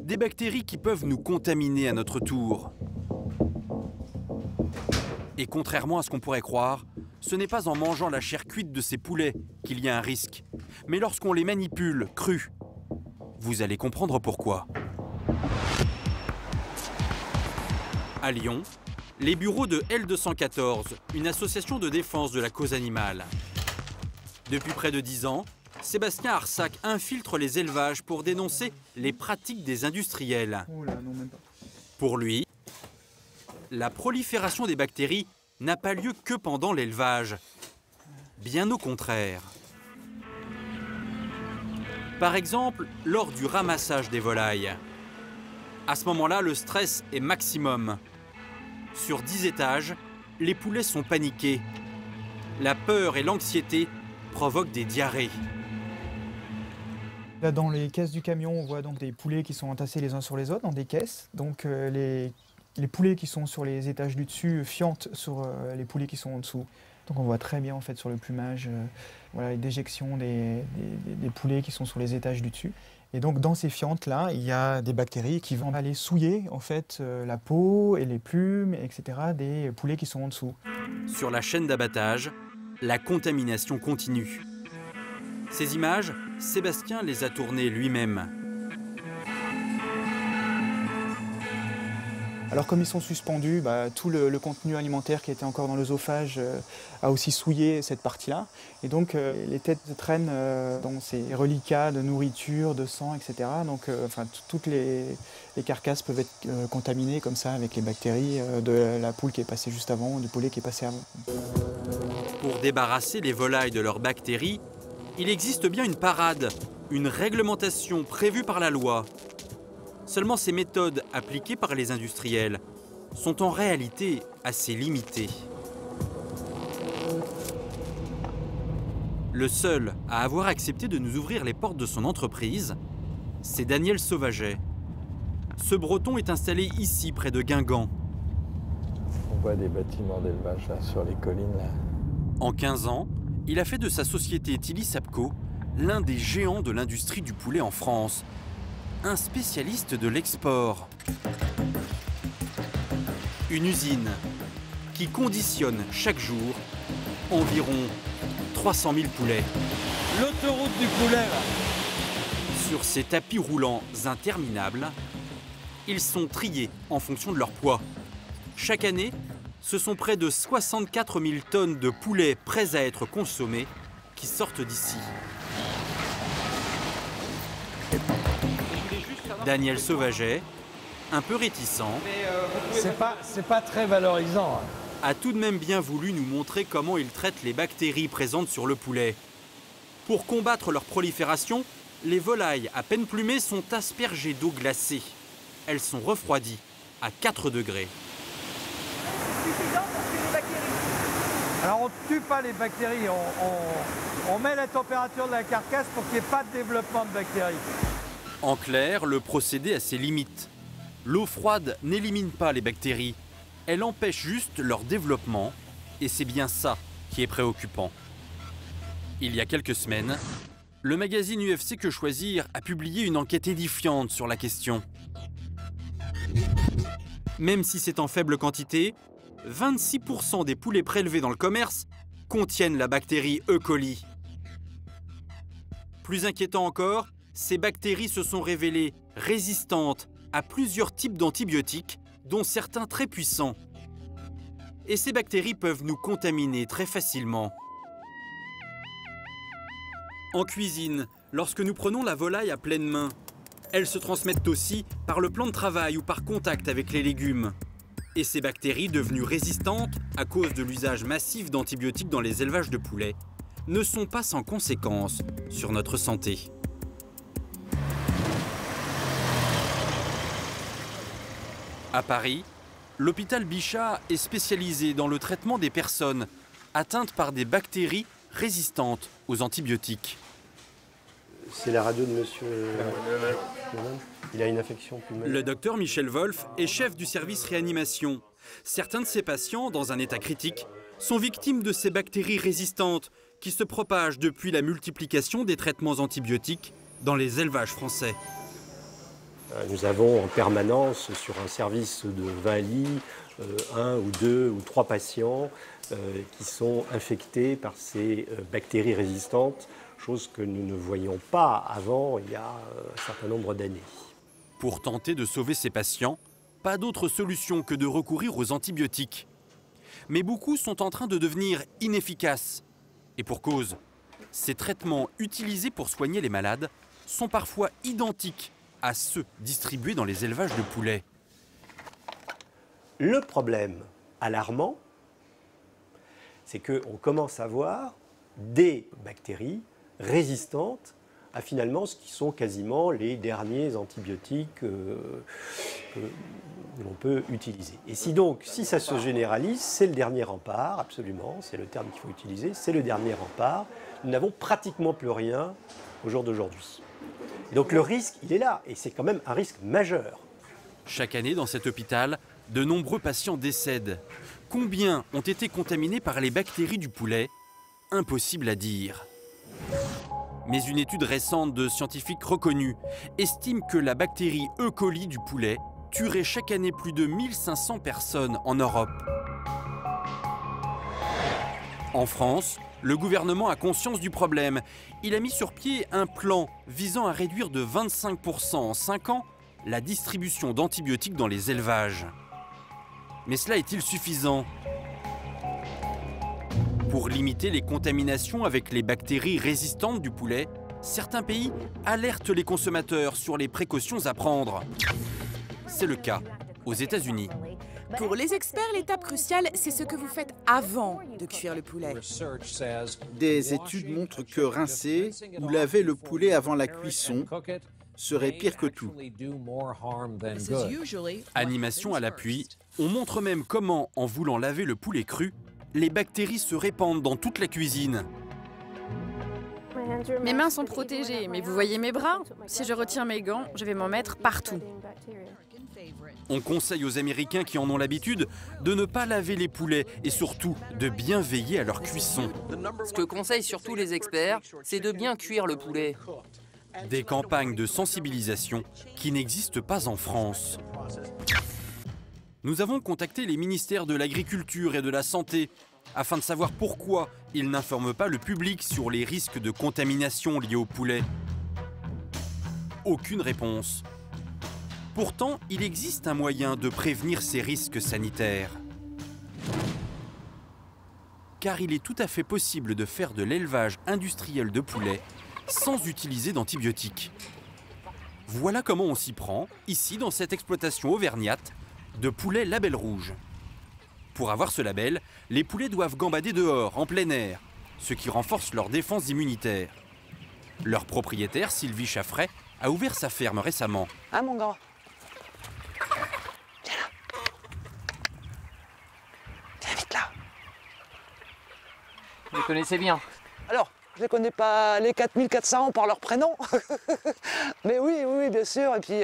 Speaker 1: Des bactéries qui peuvent nous contaminer à notre tour. Et contrairement à ce qu'on pourrait croire, ce n'est pas en mangeant la chair cuite de ces poulets qu'il y a un risque, mais lorsqu'on les manipule crus. Vous allez comprendre pourquoi. À Lyon, les bureaux de L214, une association de défense de la cause animale. Depuis près de 10 ans, Sébastien Arsac infiltre les élevages pour dénoncer les pratiques des industriels. Pour lui, la prolifération des bactéries n'a pas lieu que pendant l'élevage. Bien au contraire. Par exemple, lors du ramassage des volailles. À ce moment-là, le stress est maximum. Sur 10 étages, les poulets sont paniqués. La peur et l'anxiété provoquent des diarrhées.
Speaker 2: Là, dans les caisses du camion, on voit donc des poulets qui sont entassés les uns sur les autres dans des caisses. Donc les poulets qui sont sur les étages du dessus fiantent sur les poulets qui sont en dessous. Donc on voit très bien en fait sur le plumage voilà, les déjections des poulets qui sont sur les étages du dessus. Et donc dans ces fientes-là, il y a des bactéries qui vont aller souiller en fait la peau et les plumes, etc. des poulets qui sont en dessous.
Speaker 1: Sur la chaîne d'abattage, la contamination continue. Ces images, Sébastien les a tournées lui-même.
Speaker 2: Alors comme ils sont suspendus, tout le contenu alimentaire qui était encore dans l'œsophage a aussi souillé cette partie-là. Et donc les têtes traînent dans ces reliquats de nourriture, de sang, etc. Donc toutes les carcasses peuvent être contaminées comme ça avec les bactéries de la poule qui est passée juste avant, du poulet qui est passé avant.
Speaker 1: Pour débarrasser les volailles de leurs bactéries, il existe bien une parade, une réglementation prévue par la loi. Seulement ces méthodes appliquées par les industriels sont en réalité assez limitées. Le seul à avoir accepté de nous ouvrir les portes de son entreprise, c'est Daniel Sauvaget. Ce Breton est installé ici, près de Guingamp.
Speaker 22: On voit des bâtiments d'élevage sur les collines. Là.
Speaker 1: En 15 ans, il a fait de sa société Tilly Sapco l'un des géants de l'industrie du poulet en France. Un spécialiste de l'export. Une usine qui conditionne chaque jour environ 300 000 poulets.
Speaker 19: L'autoroute du poulet, là.
Speaker 1: Sur ces tapis roulants interminables, ils sont triés en fonction de leur poids. Chaque année, ce sont près de 64 000 tonnes de poulets prêts à être consommés qui sortent d'ici. Daniel Sauvaget, un peu réticent,
Speaker 19: c'est pas très valorisant.
Speaker 1: A tout de même bien voulu nous montrer comment il traite les bactéries présentes sur le poulet. Pour combattre leur prolifération, les volailles à peine plumées sont aspergées d'eau glacée. Elles sont refroidies à 4 degrés.
Speaker 19: Alors on ne tue pas les bactéries, on met la température de la carcasse pour qu'il n'y ait pas de développement de bactéries.
Speaker 1: En clair, le procédé a ses limites. L'eau froide n'élimine pas les bactéries, elle empêche juste leur développement, et c'est bien ça qui est préoccupant. Il y a quelques semaines, le magazine UFC Que Choisir a publié une enquête édifiante sur la question. Même si c'est en faible quantité, 26% des poulets prélevés dans le commerce contiennent la bactérie E. coli. Plus inquiétant encore, ces bactéries se sont révélées résistantes à plusieurs types d'antibiotiques, dont certains très puissants. Et ces bactéries peuvent nous contaminer très facilement. En cuisine, lorsque nous prenons la volaille à pleine main, elles se transmettent aussi par le plan de travail ou par contact avec les légumes. Et ces bactéries, devenues résistantes à cause de l'usage massif d'antibiotiques dans les élevages de poulets, ne sont pas sans conséquences sur notre santé. À Paris, l'hôpital Bichat est spécialisé dans le traitement des personnes atteintes par des bactéries résistantes aux antibiotiques.
Speaker 23: C'est la radio de monsieur...
Speaker 5: Il a une infection pulmonaire.
Speaker 1: Le docteur Michel Wolf est chef du service réanimation. Certains de ces patients, dans un état critique, sont victimes de ces bactéries résistantes qui se propagent depuis la multiplication des traitements antibiotiques dans les élevages français.
Speaker 5: Nous avons en permanence sur un service de 20 lits, 1 ou 2 ou 3 patients qui sont infectés par ces bactéries résistantes, chose que nous ne voyions pas avant il y a un certain nombre d'années.
Speaker 1: Pour tenter de sauver ces patients, pas d'autre solution que de recourir aux antibiotiques. Mais beaucoup sont en train de devenir inefficaces. Et pour cause, ces traitements utilisés pour soigner les malades sont parfois identiques à ceux distribués dans les élevages de poulets.
Speaker 5: Le problème alarmant, c'est qu'on commence à voir des bactéries résistantes à finalement ce qui sont quasiment les derniers antibiotiques que l'on peut utiliser. Et si ça se généralise, c'est le dernier rempart, absolument, c'est le terme qu'il faut utiliser, c'est le dernier rempart. Nous n'avons pratiquement plus rien au jour d'aujourd'hui. Et donc le risque, il est là, et c'est quand même un risque majeur.
Speaker 1: Chaque année, dans cet hôpital, de nombreux patients décèdent. Combien ont été contaminés par les bactéries du poulet? Impossible à dire. Mais une étude récente de scientifiques reconnus estime que la bactérie E. coli du poulet tuerait chaque année plus de 1500 personnes en Europe. En France, le gouvernement a conscience du problème. Il a mis sur pied un plan visant à réduire de 25% en 5 ans la distribution d'antibiotiques dans les élevages. Mais cela est-il suffisant? Pour limiter les contaminations avec les bactéries résistantes du poulet, certains pays alertent les consommateurs sur les précautions à prendre. C'est le cas aux États-Unis.
Speaker 9: Pour les experts, l'étape cruciale, c'est ce que vous faites avant de cuire le poulet.
Speaker 8: Des études montrent que rincer ou laver le poulet avant la cuisson serait pire que tout.
Speaker 1: Animation à l'appui, on montre même comment, en voulant laver le poulet cru, les bactéries se répandent dans toute la cuisine.
Speaker 23: Mes mains sont protégées, mais vous voyez mes bras? Si je retire mes gants, je vais m'en mettre partout.
Speaker 1: On conseille aux Américains qui en ont l'habitude de ne pas laver les poulets et surtout de bien veiller à leur cuisson.
Speaker 24: Ce que conseillent surtout les experts, c'est de bien cuire le poulet.
Speaker 1: Des campagnes de sensibilisation qui n'existent pas en France. Nous avons contacté les ministères de l'Agriculture et de la Santé afin de savoir pourquoi ils n'informent pas le public sur les risques de contamination liés au poulet. Aucune réponse. Pourtant, il existe un moyen de prévenir ces risques sanitaires. Car il est tout à fait possible de faire de l'élevage industriel de poulets sans utiliser d'antibiotiques. Voilà comment on s'y prend, ici dans cette exploitation auvergnate, de poulets label rouge. Pour avoir ce label, les poulets doivent gambader dehors, en plein air, ce qui renforce leur défense immunitaire. Leur propriétaire, Sylvie Chaffray, a ouvert sa ferme récemment.
Speaker 10: Ah mon grand. Viens là. Viens vite là.
Speaker 24: Vous les connaissez bien?
Speaker 10: Alors, je les connais pas les 4400 par leur prénom. Mais oui, bien sûr. Et puis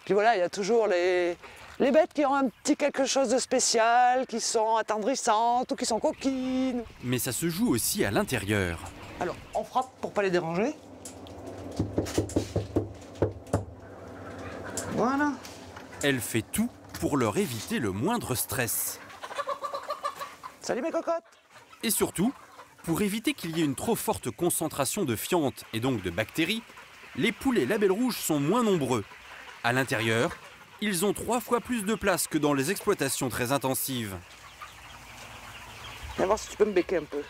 Speaker 10: voilà, il y a toujours les bêtes qui ont un petit quelque chose de spécial, qui sont attendrissantes ou qui sont coquines.
Speaker 1: Mais ça se joue aussi à l'intérieur.
Speaker 10: Alors, on frappe pour pas les déranger. Voilà.
Speaker 1: Elle fait tout pour leur éviter le moindre stress.
Speaker 10: Salut mes cocottes.
Speaker 1: Et surtout, pour éviter qu'il y ait une trop forte concentration de fientes et donc de bactéries, les poulets label rouge sont moins nombreux. À l'intérieur, ils ont 3 fois plus de place que dans les exploitations très intensives.
Speaker 10: Viens voir si tu peux me becquer un peu.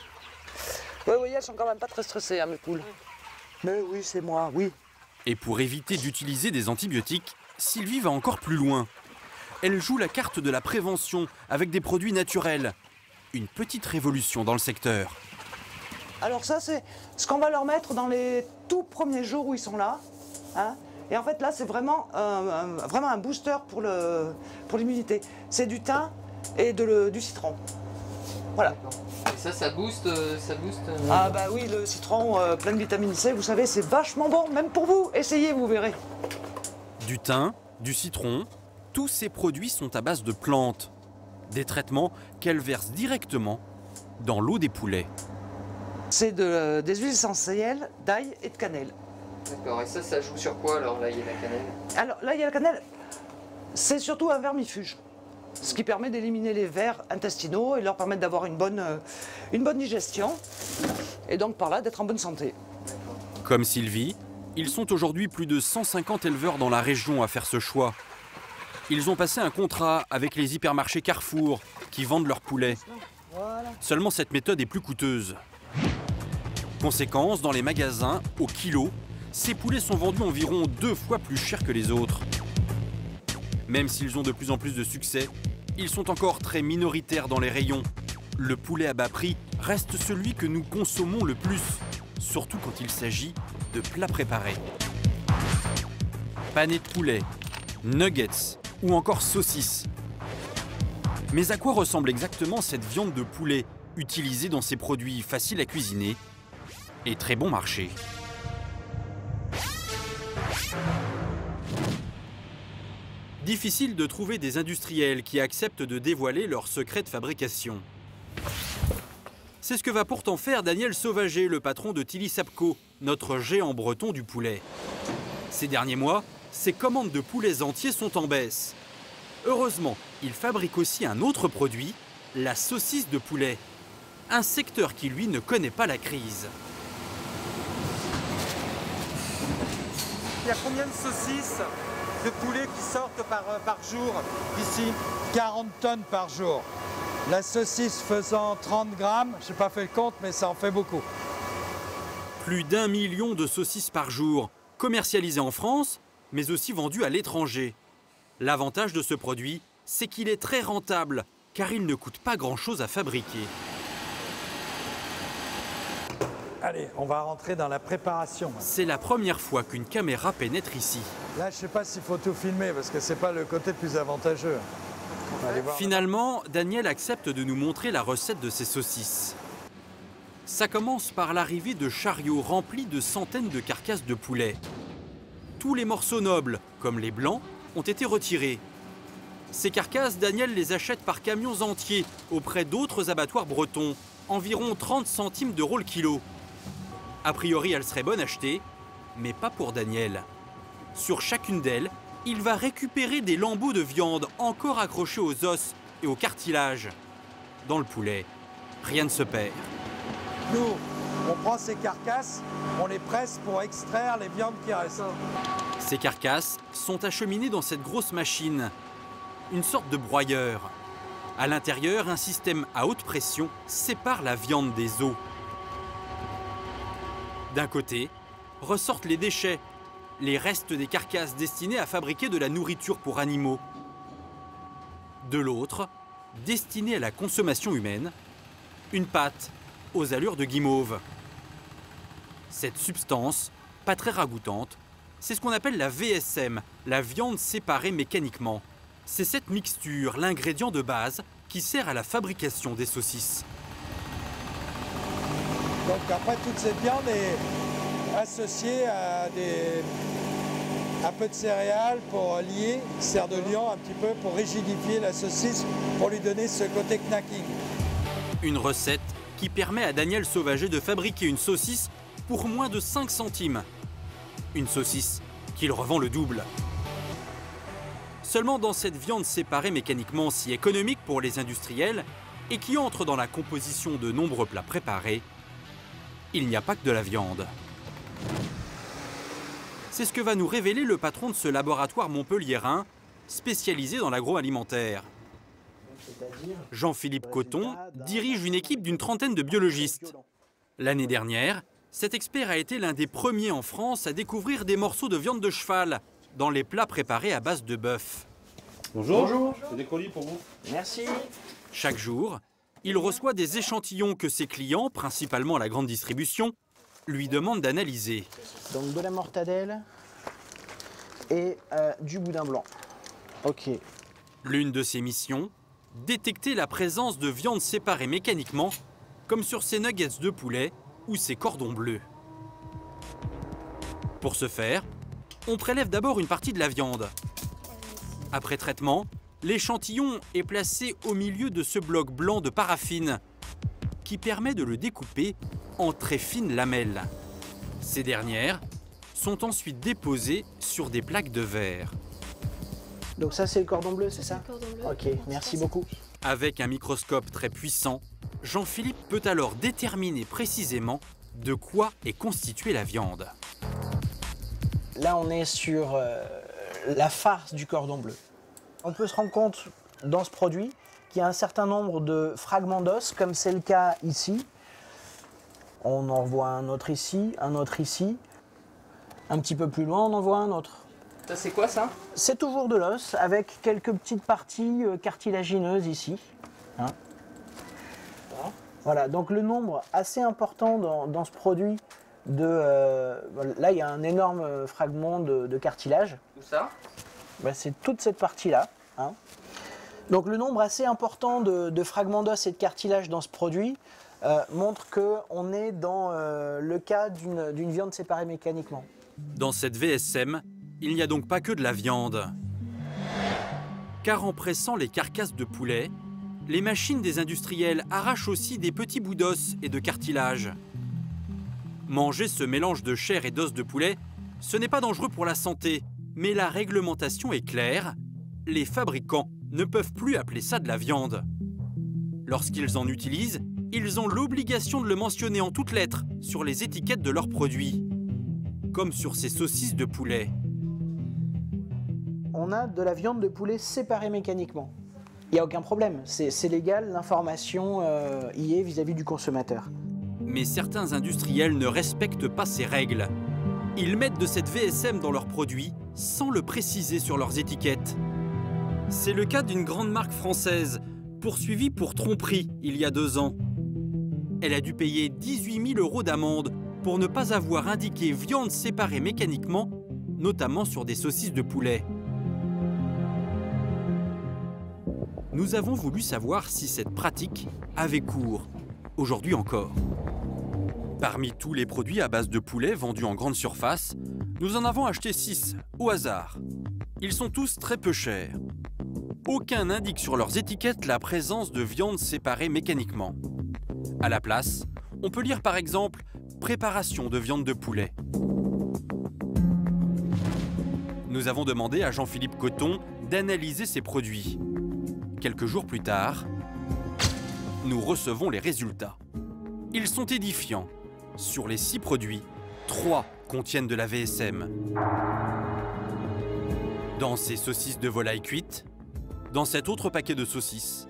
Speaker 10: Oui, elles sont quand même pas très stressées, hein, mes poules. Mais oui, c'est moi, oui.
Speaker 1: Et pour éviter d'utiliser des antibiotiques, Sylvie va encore plus loin. Elle joue la carte de la prévention avec des produits naturels. Une petite révolution dans le secteur.
Speaker 10: Alors ça, c'est ce qu'on va leur mettre dans les tout premiers jours où ils sont là. Hein. Et en fait, là, c'est vraiment un booster pour l'immunité. C'est du thym et du citron. Voilà.
Speaker 24: Et ça booste,
Speaker 10: Ah bah oui, le citron plein de vitamine C, vous savez, c'est vachement bon, même pour vous. Essayez, vous verrez.
Speaker 1: Du thym, du citron, tous ces produits sont à base de plantes. Des traitements qu'elle verse directement dans l'eau des poulets.
Speaker 10: C'est des huiles essentielles d'ail et de cannelle.
Speaker 24: D'accord, et ça joue sur quoi alors, l'ail et la cannelle?
Speaker 10: Alors, l'ail et la cannelle, c'est surtout un vermifuge. Ce qui permet d'éliminer les vers intestinaux et leur permettre d'avoir une bonne digestion. Et donc par là, d'être en bonne santé.
Speaker 1: Comme Sylvie, ils sont aujourd'hui plus de 150 éleveurs dans la région à faire ce choix. Ils ont passé un contrat avec les hypermarchés Carrefour qui vendent leurs poulets. Seulement cette méthode est plus coûteuse. Conséquence, dans les magasins, au kilo, ces poulets sont vendus environ 2 fois plus cher que les autres. Même s'ils ont de plus en plus de succès, ils sont encore très minoritaires dans les rayons. Le poulet à bas prix reste celui que nous consommons le plus, surtout quand il s'agit de plats préparés. Panés de poulet, nuggets ou encore saucisses. Mais à quoi ressemble exactement cette viande de poulet utilisée dans ces produits faciles à cuisiner et très bon marché? Difficile de trouver des industriels qui acceptent de dévoiler leurs secrets de fabrication. C'est ce que va pourtant faire Daniel Sauvager, le patron de Tilly Sapco, notre géant breton du poulet. Ces derniers mois, ses commandes de poulets entiers sont en baisse. Heureusement, il fabrique aussi un autre produit, la saucisse de poulet. Un secteur qui, lui, ne connaît pas la crise.
Speaker 19: Il y a combien de saucisses de poulet qui sortent par jour ici? 40 tonnes par jour. La saucisse faisant 30 grammes, je n'ai pas fait le compte, mais ça en fait beaucoup.
Speaker 1: Plus d'1 million de saucisses par jour, commercialisées en France, mais aussi vendues à l'étranger. L'avantage de ce produit, c'est qu'il est très rentable, car il ne coûte pas grand-chose à fabriquer.
Speaker 19: Allez, on va rentrer dans la préparation.
Speaker 1: C'est la première fois qu'une caméra pénètre ici.
Speaker 19: Là, je ne sais pas s'il faut tout filmer, parce que ce n'est pas le côté le plus avantageux.
Speaker 1: Finalement, Daniel accepte de nous montrer la recette de ses saucisses. Ça commence par l'arrivée de chariots remplis de centaines de carcasses de poulet. Tous les morceaux nobles, comme les blancs, ont été retirés. Ces carcasses, Daniel les achète par camions entiers auprès d'autres abattoirs bretons, environ 30 centimes d'euros le kilo. A priori, elles seraient bonnes à acheter, mais pas pour Daniel. Sur chacune d'elles, il va récupérer des lambeaux de viande encore accrochés aux os et au cartilage. Dans le poulet, rien ne se perd.
Speaker 19: Nous, on prend ces carcasses, on les presse pour extraire les viandes qui restent.
Speaker 1: Ces carcasses sont acheminées dans cette grosse machine, une sorte de broyeur. À l'intérieur, un système à haute pression sépare la viande des os. D'un côté, ressortent les déchets, les restes des carcasses destinées à fabriquer de la nourriture pour animaux. De l'autre, destinée à la consommation humaine, une pâte aux allures de guimauve. Cette substance, pas très ragoûtante, c'est ce qu'on appelle la VSM, la viande séparée mécaniquement. C'est cette mixture, l'ingrédient de base, qui sert à la fabrication des saucisses.
Speaker 19: Donc après, toute cette viande est associée à un peu de céréales pour lier, serre de lion un petit peu pour rigidifier la saucisse, pour lui donner ce côté knacking.
Speaker 1: Une recette qui permet à Daniel Sauvager de fabriquer une saucisse pour moins de 5 centimes. Une saucisse qu'il revend le double. Seulement dans cette viande séparée mécaniquement si économique pour les industriels et qui entre dans la composition de nombreux plats préparés, il n'y a pas que de la viande. C'est ce que va nous révéler le patron de ce laboratoire montpelliérain, spécialisé dans l'agroalimentaire. Jean-Philippe Coton dirige une équipe d'une trentaine de biologistes. L'année dernière, cet expert a été l'un des premiers en France à découvrir des morceaux de viande de cheval dans les plats préparés à base de bœuf.
Speaker 6: Bonjour. Bonjour. C'est des colis pour vous.
Speaker 17: Merci.
Speaker 1: Chaque jour, il reçoit des échantillons que ses clients, principalement la grande distribution, lui demandent d'analyser.
Speaker 17: Donc de la mortadelle et du boudin blanc. Ok.
Speaker 1: L'une de ses missions, détecter la présence de viande séparée mécaniquement, comme sur ces nuggets de poulet ou ces cordons bleus. Pour ce faire, on prélève d'abord une partie de la viande. Après traitement, l'échantillon est placé au milieu de ce bloc blanc de paraffine qui permet de le découper en très fines lamelles. Ces dernières sont ensuite déposées sur des plaques de verre.
Speaker 17: Donc ça, c'est le cordon bleu, c'est ça? Ok, merci beaucoup.
Speaker 1: Avec un microscope très puissant, Jean-Philippe peut alors déterminer précisément de quoi est constituée la viande.
Speaker 17: Là, on est sur la farce du cordon bleu. On peut se rendre compte dans ce produit qu'il y a un certain nombre de fragments d'os, comme c'est le cas ici. On en voit un autre ici, un autre ici. Un petit peu plus loin, on en voit un autre.
Speaker 4: Ça, c'est quoi ça?
Speaker 17: C'est toujours de l'os, avec quelques petites parties cartilagineuses ici. Hein. Voilà, donc le nombre assez important dans ce produit là, il y a un énorme fragment de cartilage.
Speaker 4: Où ça?
Speaker 17: Ben, c'est toute cette partie-là. Hein. Donc le nombre assez important de fragments d'os et de cartilage dans ce produit montre qu'on est dans le cas d'une viande séparée mécaniquement.
Speaker 1: Dans cette VSM, il n'y a donc pas que de la viande. Car en pressant les carcasses de poulet, les machines des industriels arrachent aussi des petits bouts d'os et de cartilage. Manger ce mélange de chair et d'os de poulet, ce n'est pas dangereux pour la santé, mais la réglementation est claire. Les fabricants ne peuvent plus appeler ça de la viande. Lorsqu'ils en utilisent, ils ont l'obligation de le mentionner en toutes lettres sur les étiquettes de leurs produits, comme sur ces saucisses de poulet.
Speaker 17: On a de la viande de poulet séparée mécaniquement. Il n'y a aucun problème, c'est légal, l'information y est vis-à-vis du consommateur.
Speaker 1: Mais certains industriels ne respectent pas ces règles. Ils mettent de cette VSM dans leurs produits sans le préciser sur leurs étiquettes. C'est le cas d'une grande marque française, poursuivie pour tromperie il y a 2 ans. Elle a dû payer 18 000 € d'amende pour ne pas avoir indiqué viande séparée mécaniquement, notamment sur des saucisses de poulet. Nous avons voulu savoir si cette pratique avait cours, aujourd'hui encore. Parmi tous les produits à base de poulet vendus en grande surface, nous en avons acheté 6, au hasard. Ils sont tous très peu chers. Aucun n'indique sur leurs étiquettes la présence de viande séparée mécaniquement. À la place, on peut lire par exemple « Préparation de viande de poulet ». Nous avons demandé à Jean-Philippe Coton d'analyser ces produits. Quelques jours plus tard, nous recevons les résultats. Ils sont édifiants. Sur les 6 produits, 3 contiennent de la VSM. Dans ces saucisses de volaille cuites, dans cet autre paquet de saucisses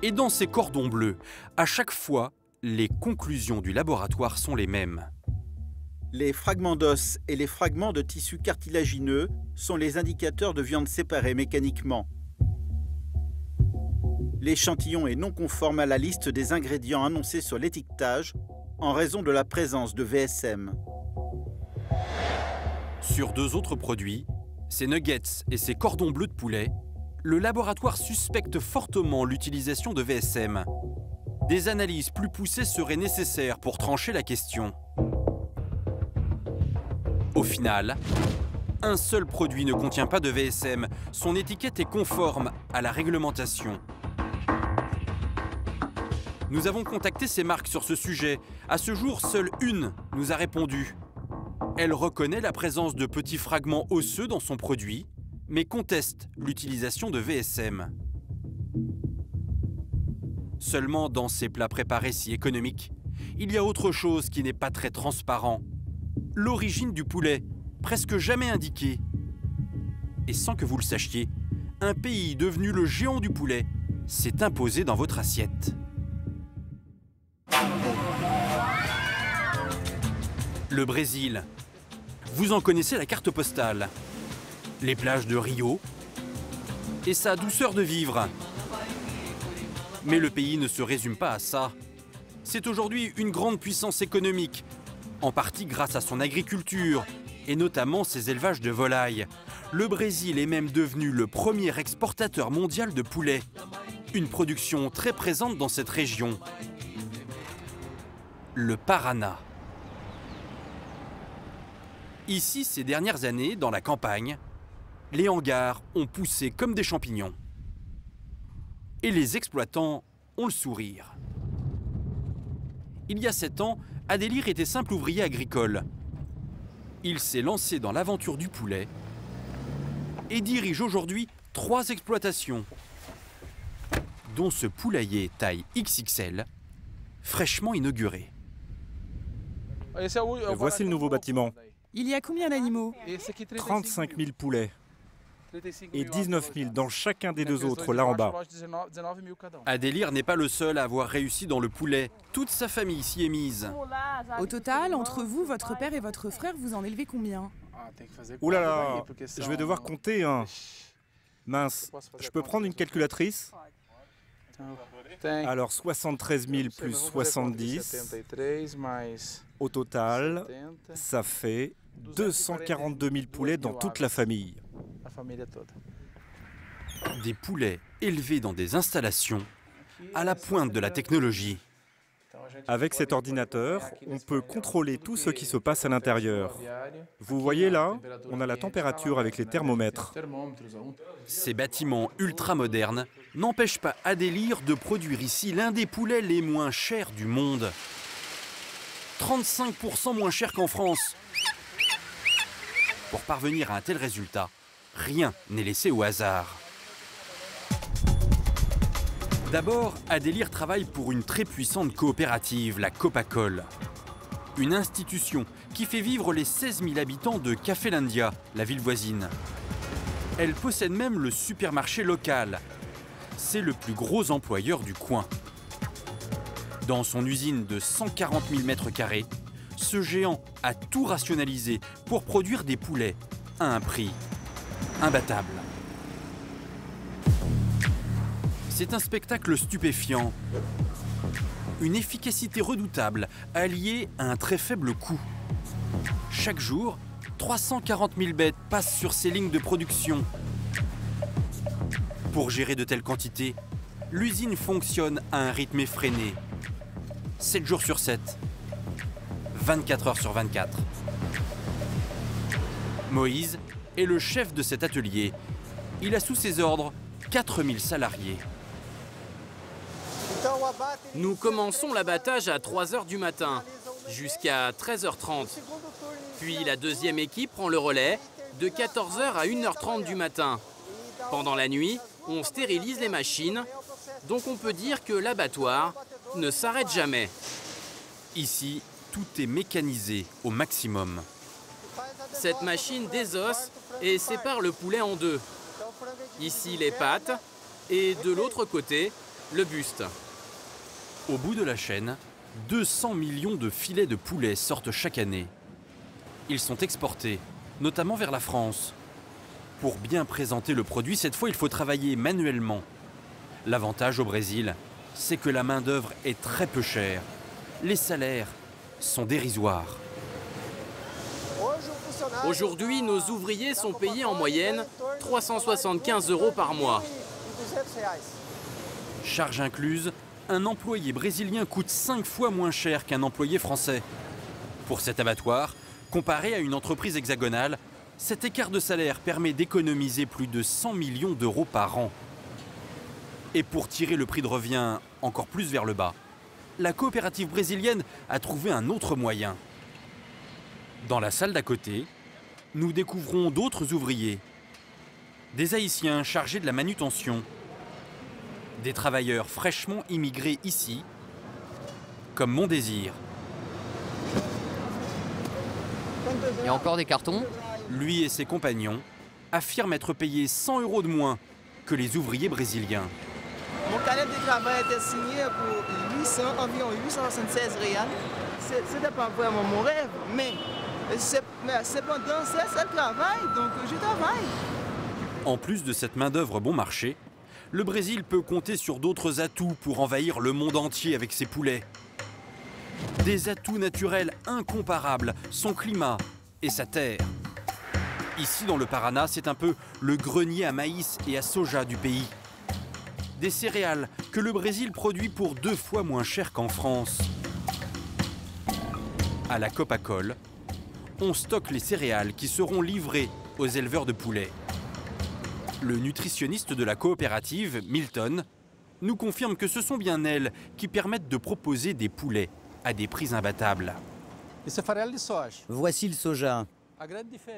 Speaker 1: et dans ces cordons bleus, à chaque fois, les conclusions du laboratoire sont les mêmes.
Speaker 8: Les fragments d'os et les fragments de tissus cartilagineux sont les indicateurs de viande séparée mécaniquement. L'échantillon est non conforme à la liste des ingrédients annoncés sur l'étiquetage en raison de la présence de VSM.
Speaker 1: Sur 2 autres produits, ces nuggets et ces cordons bleus de poulet, le laboratoire suspecte fortement l'utilisation de VSM. Des analyses plus poussées seraient nécessaires pour trancher la question. Au final, un seul produit ne contient pas de VSM. Son étiquette est conforme à la réglementation. Nous avons contacté ces marques sur ce sujet. À ce jour, seule une nous a répondu. Elle reconnaît la présence de petits fragments osseux dans son produit, mais conteste l'utilisation de VSM. Seulement dans ces plats préparés si économiques, il y a autre chose qui n'est pas très transparent. L'origine du poulet, presque jamais indiquée. Et sans que vous le sachiez, un pays devenu le géant du poulet s'est imposé dans votre assiette. Le Brésil. Vous en connaissez la carte postale. Les plages de Rio et sa douceur de vivre. Mais le pays ne se résume pas à ça. C'est aujourd'hui une grande puissance économique, en partie grâce à son agriculture et notamment ses élevages de volailles. Le Brésil est même devenu le premier exportateur mondial de poulet. Une production très présente dans cette région. Le Paraná. Ici, ces dernières années, dans la campagne, les hangars ont poussé comme des champignons. Et les exploitants ont le sourire. Il y a 7 ans, Adélire était simple ouvrier agricole. Il s'est lancé dans l'aventure du poulet et dirige aujourd'hui 3 exploitations, dont ce poulailler taille XXL, fraîchement inauguré.
Speaker 11: Voici le nouveau bâtiment.
Speaker 9: Il y a combien d'animaux?
Speaker 11: 35 000 poulets et 19 000 dans chacun des 2 autres, là en bas.
Speaker 1: Adélire n'est pas le seul à avoir réussi dans le poulet. Toute sa famille s'y est mise.
Speaker 9: Au total, entre vous, votre père et votre frère, vous en élevez combien?
Speaker 11: Ouh là là, je vais devoir compter, hein. Mince, je peux prendre une calculatrice? Alors 73 000 plus 70, au total, ça fait 242 000 poulets dans toute la famille.
Speaker 1: Des poulets élevés dans des installations à la pointe de la technologie.
Speaker 11: Avec cet ordinateur, on peut contrôler tout ce qui se passe à l'intérieur. Vous voyez là, on a la température avec les thermomètres.
Speaker 1: Ces bâtiments ultra-modernes n'empêchent pas Adélire de produire ici l'un des poulets les moins chers du monde. 35% moins cher qu'en France. Pour parvenir à un tel résultat, rien n'est laissé au hasard. D'abord, Adélire travaille pour une très puissante coopérative, la Copacol. Une institution qui fait vivre les 16 000 habitants de Cafélandia, la ville voisine. Elle possède même le supermarché local. C'est le plus gros employeur du coin. Dans son usine de 140 000 m², ce géant a tout rationalisé pour produire des poulets à un prix imbattable. C'est un spectacle stupéfiant. Une efficacité redoutable alliée à un très faible coût. Chaque jour, 340 000 bêtes passent sur ces lignes de production. Pour gérer de telles quantités, l'usine fonctionne à un rythme effréné. 7 jours sur 7, 24 heures sur 24. Moïse est le chef de cet atelier. Il a sous ses ordres 4000 salariés.
Speaker 24: Nous commençons l'abattage à 3 h du matin, jusqu'à 13h30. Puis la deuxième équipe prend le relais de 14 h à 1h30 du matin. Pendant la nuit, on stérilise les machines, donc on peut dire que l'abattoir ne s'arrête jamais.
Speaker 1: Ici, tout est mécanisé au maximum.
Speaker 24: Cette machine désosse et sépare le poulet en 2. Ici les pattes et de l'autre côté, le buste.
Speaker 1: Au bout de la chaîne, 200 millions de filets de poulet sortent chaque année. Ils sont exportés, notamment vers la France. Pour bien présenter le produit, cette fois, il faut travailler manuellement. L'avantage au Brésil, c'est que la main-d'œuvre est très peu chère. Les salaires sont dérisoires.
Speaker 24: Aujourd'hui, nos ouvriers sont payés en moyenne 375 € par mois.
Speaker 1: Charge incluse, un employé brésilien coûte 5 fois moins cher qu'un employé français. Pour cet abattoir, comparé à une entreprise hexagonale, cet écart de salaire permet d'économiser plus de 100 millions d'euros par an. Et pour tirer le prix de revient encore plus vers le bas, la coopérative brésilienne a trouvé un autre moyen. Dans la salle d'à côté, nous découvrons d'autres ouvriers. Des Haïtiens chargés de la manutention. Des travailleurs fraîchement immigrés ici, comme Mon Désir.
Speaker 24: Il y a encore des cartons.
Speaker 1: Lui et ses compagnons affirment être payés 100 € de moins que les ouvriers brésiliens.
Speaker 12: Mon carnet de travail était signé pour environ 876 réals. Ce n'était pas vraiment mon rêve, mais cependant, c'est le travail, donc je travaille.
Speaker 1: En plus de cette main-d'œuvre bon marché, le Brésil peut compter sur d'autres atouts pour envahir le monde entier avec ses poulets. Des atouts naturels incomparables, son climat et sa terre. Ici, dans le Paraná, c'est un peu le grenier à maïs et à soja du pays. Des céréales que le Brésil produit pour 2 fois moins cher qu'en France. À la Copacol, on stocke les céréales qui seront livrées aux éleveurs de poulets. Le nutritionniste de la coopérative, Milton, nous confirme que ce sont bien elles qui permettent de proposer des poulets à des prix imbattables.
Speaker 7: Voici le soja.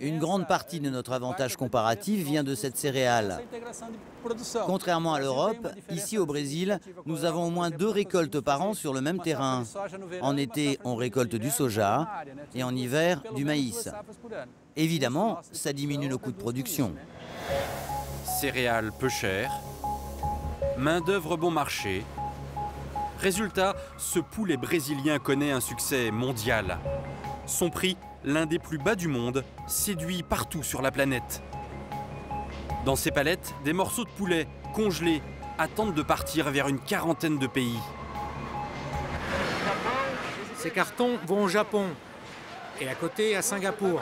Speaker 7: Une grande partie de notre avantage comparatif vient de cette céréale. Contrairement à l'Europe, ici au Brésil, nous avons au moins 2 récoltes par an sur le même terrain. En été, on récolte du soja et en hiver, du maïs. Évidemment, ça diminue nos coûts de production.
Speaker 1: Céréales peu chères, main-d'œuvre bon marché. Résultat, ce poulet brésilien connaît un succès mondial. Son prix, l'un des plus bas du monde, séduit partout sur la planète. Dans ces palettes, des morceaux de poulet congelés attendent de partir vers une quarantaine de pays.
Speaker 13: Ces cartons vont au Japon et à côté à Singapour.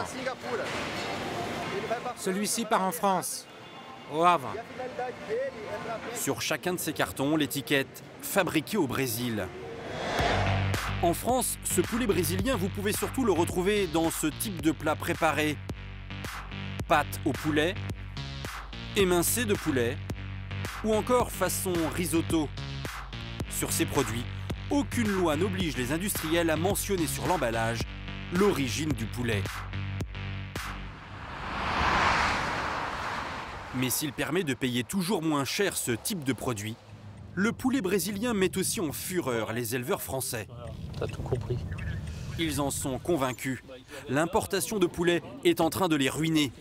Speaker 13: Celui-ci part en France, au Havre.
Speaker 1: Sur chacun de ces cartons, l'étiquette « Fabriqué au Brésil ». En France, ce poulet brésilien, vous pouvez surtout le retrouver dans ce type de plat préparé. Pâte au poulet, émincé de poulet, ou encore façon risotto. Sur ces produits, aucune loi n'oblige les industriels à mentionner sur l'emballage l'origine du poulet. Mais s'il permet de payer toujours moins cher ce type de produit, le poulet brésilien met aussi en fureur les éleveurs français.
Speaker 15: T'as tout compris.
Speaker 1: Ils en sont convaincus. L'importation de poulet est en train de les ruiner.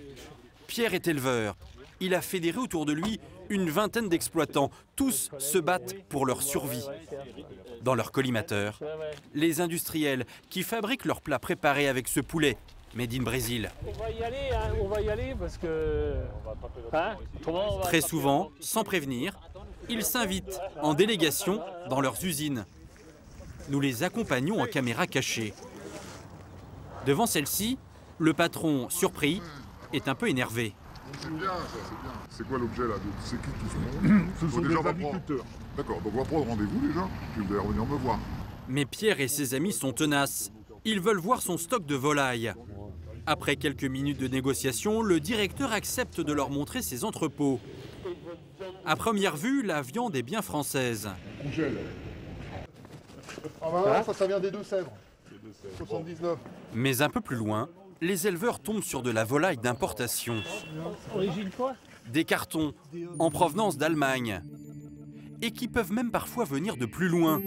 Speaker 1: Pierre est éleveur. Il a fédéré autour de lui une vingtaine d'exploitants. Tous se battent pour leur survie. Dans leur collimateur, les industriels qui fabriquent leurs plats préparés avec ce poulet made in Brésil.
Speaker 15: On va y aller parce que... Hein?
Speaker 1: Très souvent, sans prévenir, ils s'invitent en délégation dans leurs usines. Nous les accompagnons en caméra cachée. Devant celle-ci, le patron, surpris, est un peu énervé.
Speaker 18: C'est bien, ça, c'est bien. C'est quoi l'objet là? C'est qui tout ce monde? Ce sont des agriculteurs. D'accord, donc on va prendre rendez-vous déjà, puis vous allez revenir me voir.
Speaker 1: Mais Pierre et ses amis sont tenaces. Ils veulent voir son stock de volailles. Après quelques minutes de négociation, le directeur accepte de leur montrer ses entrepôts. À première vue, la viande est bien française.
Speaker 18: Congèle. Ah bah ça vient des Deux-Sèvres. 79.
Speaker 1: Mais un peu plus loin, les éleveurs tombent sur de la volaille d'importation.
Speaker 15: Origine quoi?
Speaker 1: Des cartons en provenance d'Allemagne. Et qui peuvent même parfois venir de plus loin.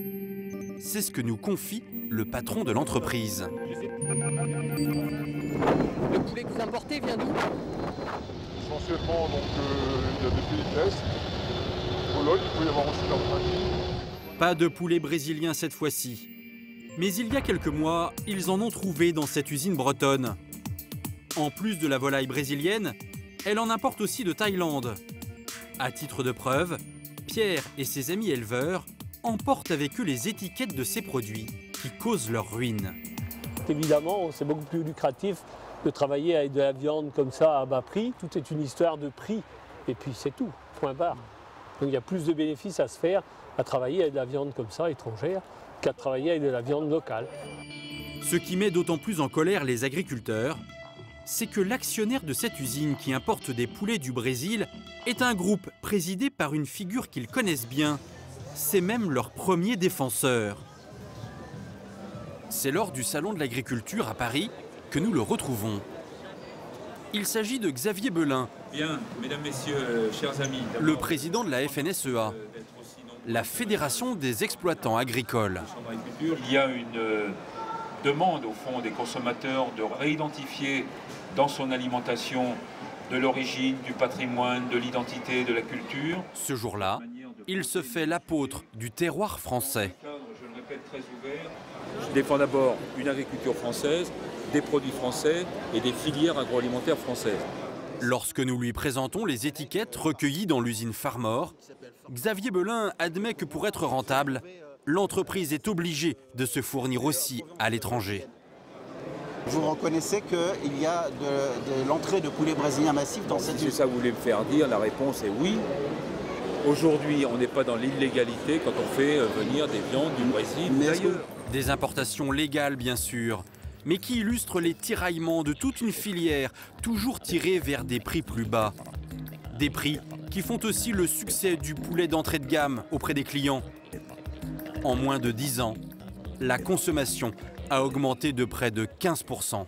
Speaker 1: C'est ce que nous confie le patron de l'entreprise.
Speaker 16: Le poulet que vous importez vient d'où?
Speaker 18: Essentiellement, donc, il y a des pays de l'Est. Pologne, il peut y avoir aussi l'Argentine.
Speaker 1: Pas de poulet brésilien cette fois-ci. Mais il y a quelques mois, ils en ont trouvé dans cette usine bretonne. En plus de la volaille brésilienne, elle en importe aussi de Thaïlande. À titre de preuve, Pierre et ses amis éleveurs emportent avec eux les étiquettes de ces produits qui causent leur ruine.
Speaker 15: Évidemment, c'est beaucoup plus lucratif de travailler avec de la viande comme ça à bas prix. Tout est une histoire de prix. Et puis c'est tout, point barre. Donc il y a plus de bénéfices à se faire à travailler avec de la viande comme ça, étrangère, qu'à travailler avec de la viande locale.
Speaker 1: Ce qui met d'autant plus en colère les agriculteurs, c'est que l'actionnaire de cette usine qui importe des poulets du Brésil est un groupe présidé par une figure qu'ils connaissent bien. C'est même leur premier défenseur. C'est lors du Salon de l'Agriculture à Paris que nous le retrouvons. Il s'agit de Xavier Belin,
Speaker 25: bien, mesdames, messieurs, chers amis,
Speaker 1: le président de la FNSEA, la Fédération des exploitants agricoles.
Speaker 25: Il y a une demande au fond des consommateurs de réidentifier dans son alimentation de l'origine, du patrimoine, de l'identité, de la culture.
Speaker 1: Ce jour-là, il se fait l'apôtre du terroir français.
Speaker 25: Je le répète, très ouvert. Je défends d'abord une agriculture française, des produits français et des filières agroalimentaires françaises.
Speaker 1: Lorsque nous lui présentons les étiquettes recueillies dans l'usine Farmor, Xavier Belin admet que pour être rentable, l'entreprise est obligée de se fournir aussi à l'étranger.
Speaker 8: Vous reconnaissez qu'il y a de l'entrée de poulet brésilien massif dans cette usine?
Speaker 25: Si ça vous voulez me faire dire, la réponse est oui. Aujourd'hui, on n'est pas dans l'illégalité quand on fait venir des viandes du Brésil ou d'ailleurs.
Speaker 1: Des importations légales, bien sûr, mais qui illustre les tiraillements de toute une filière, toujours tirée vers des prix plus bas. Des prix qui font aussi le succès du poulet d'entrée de gamme auprès des clients. En moins de 10 ans, la consommation a augmenté de près de 15%.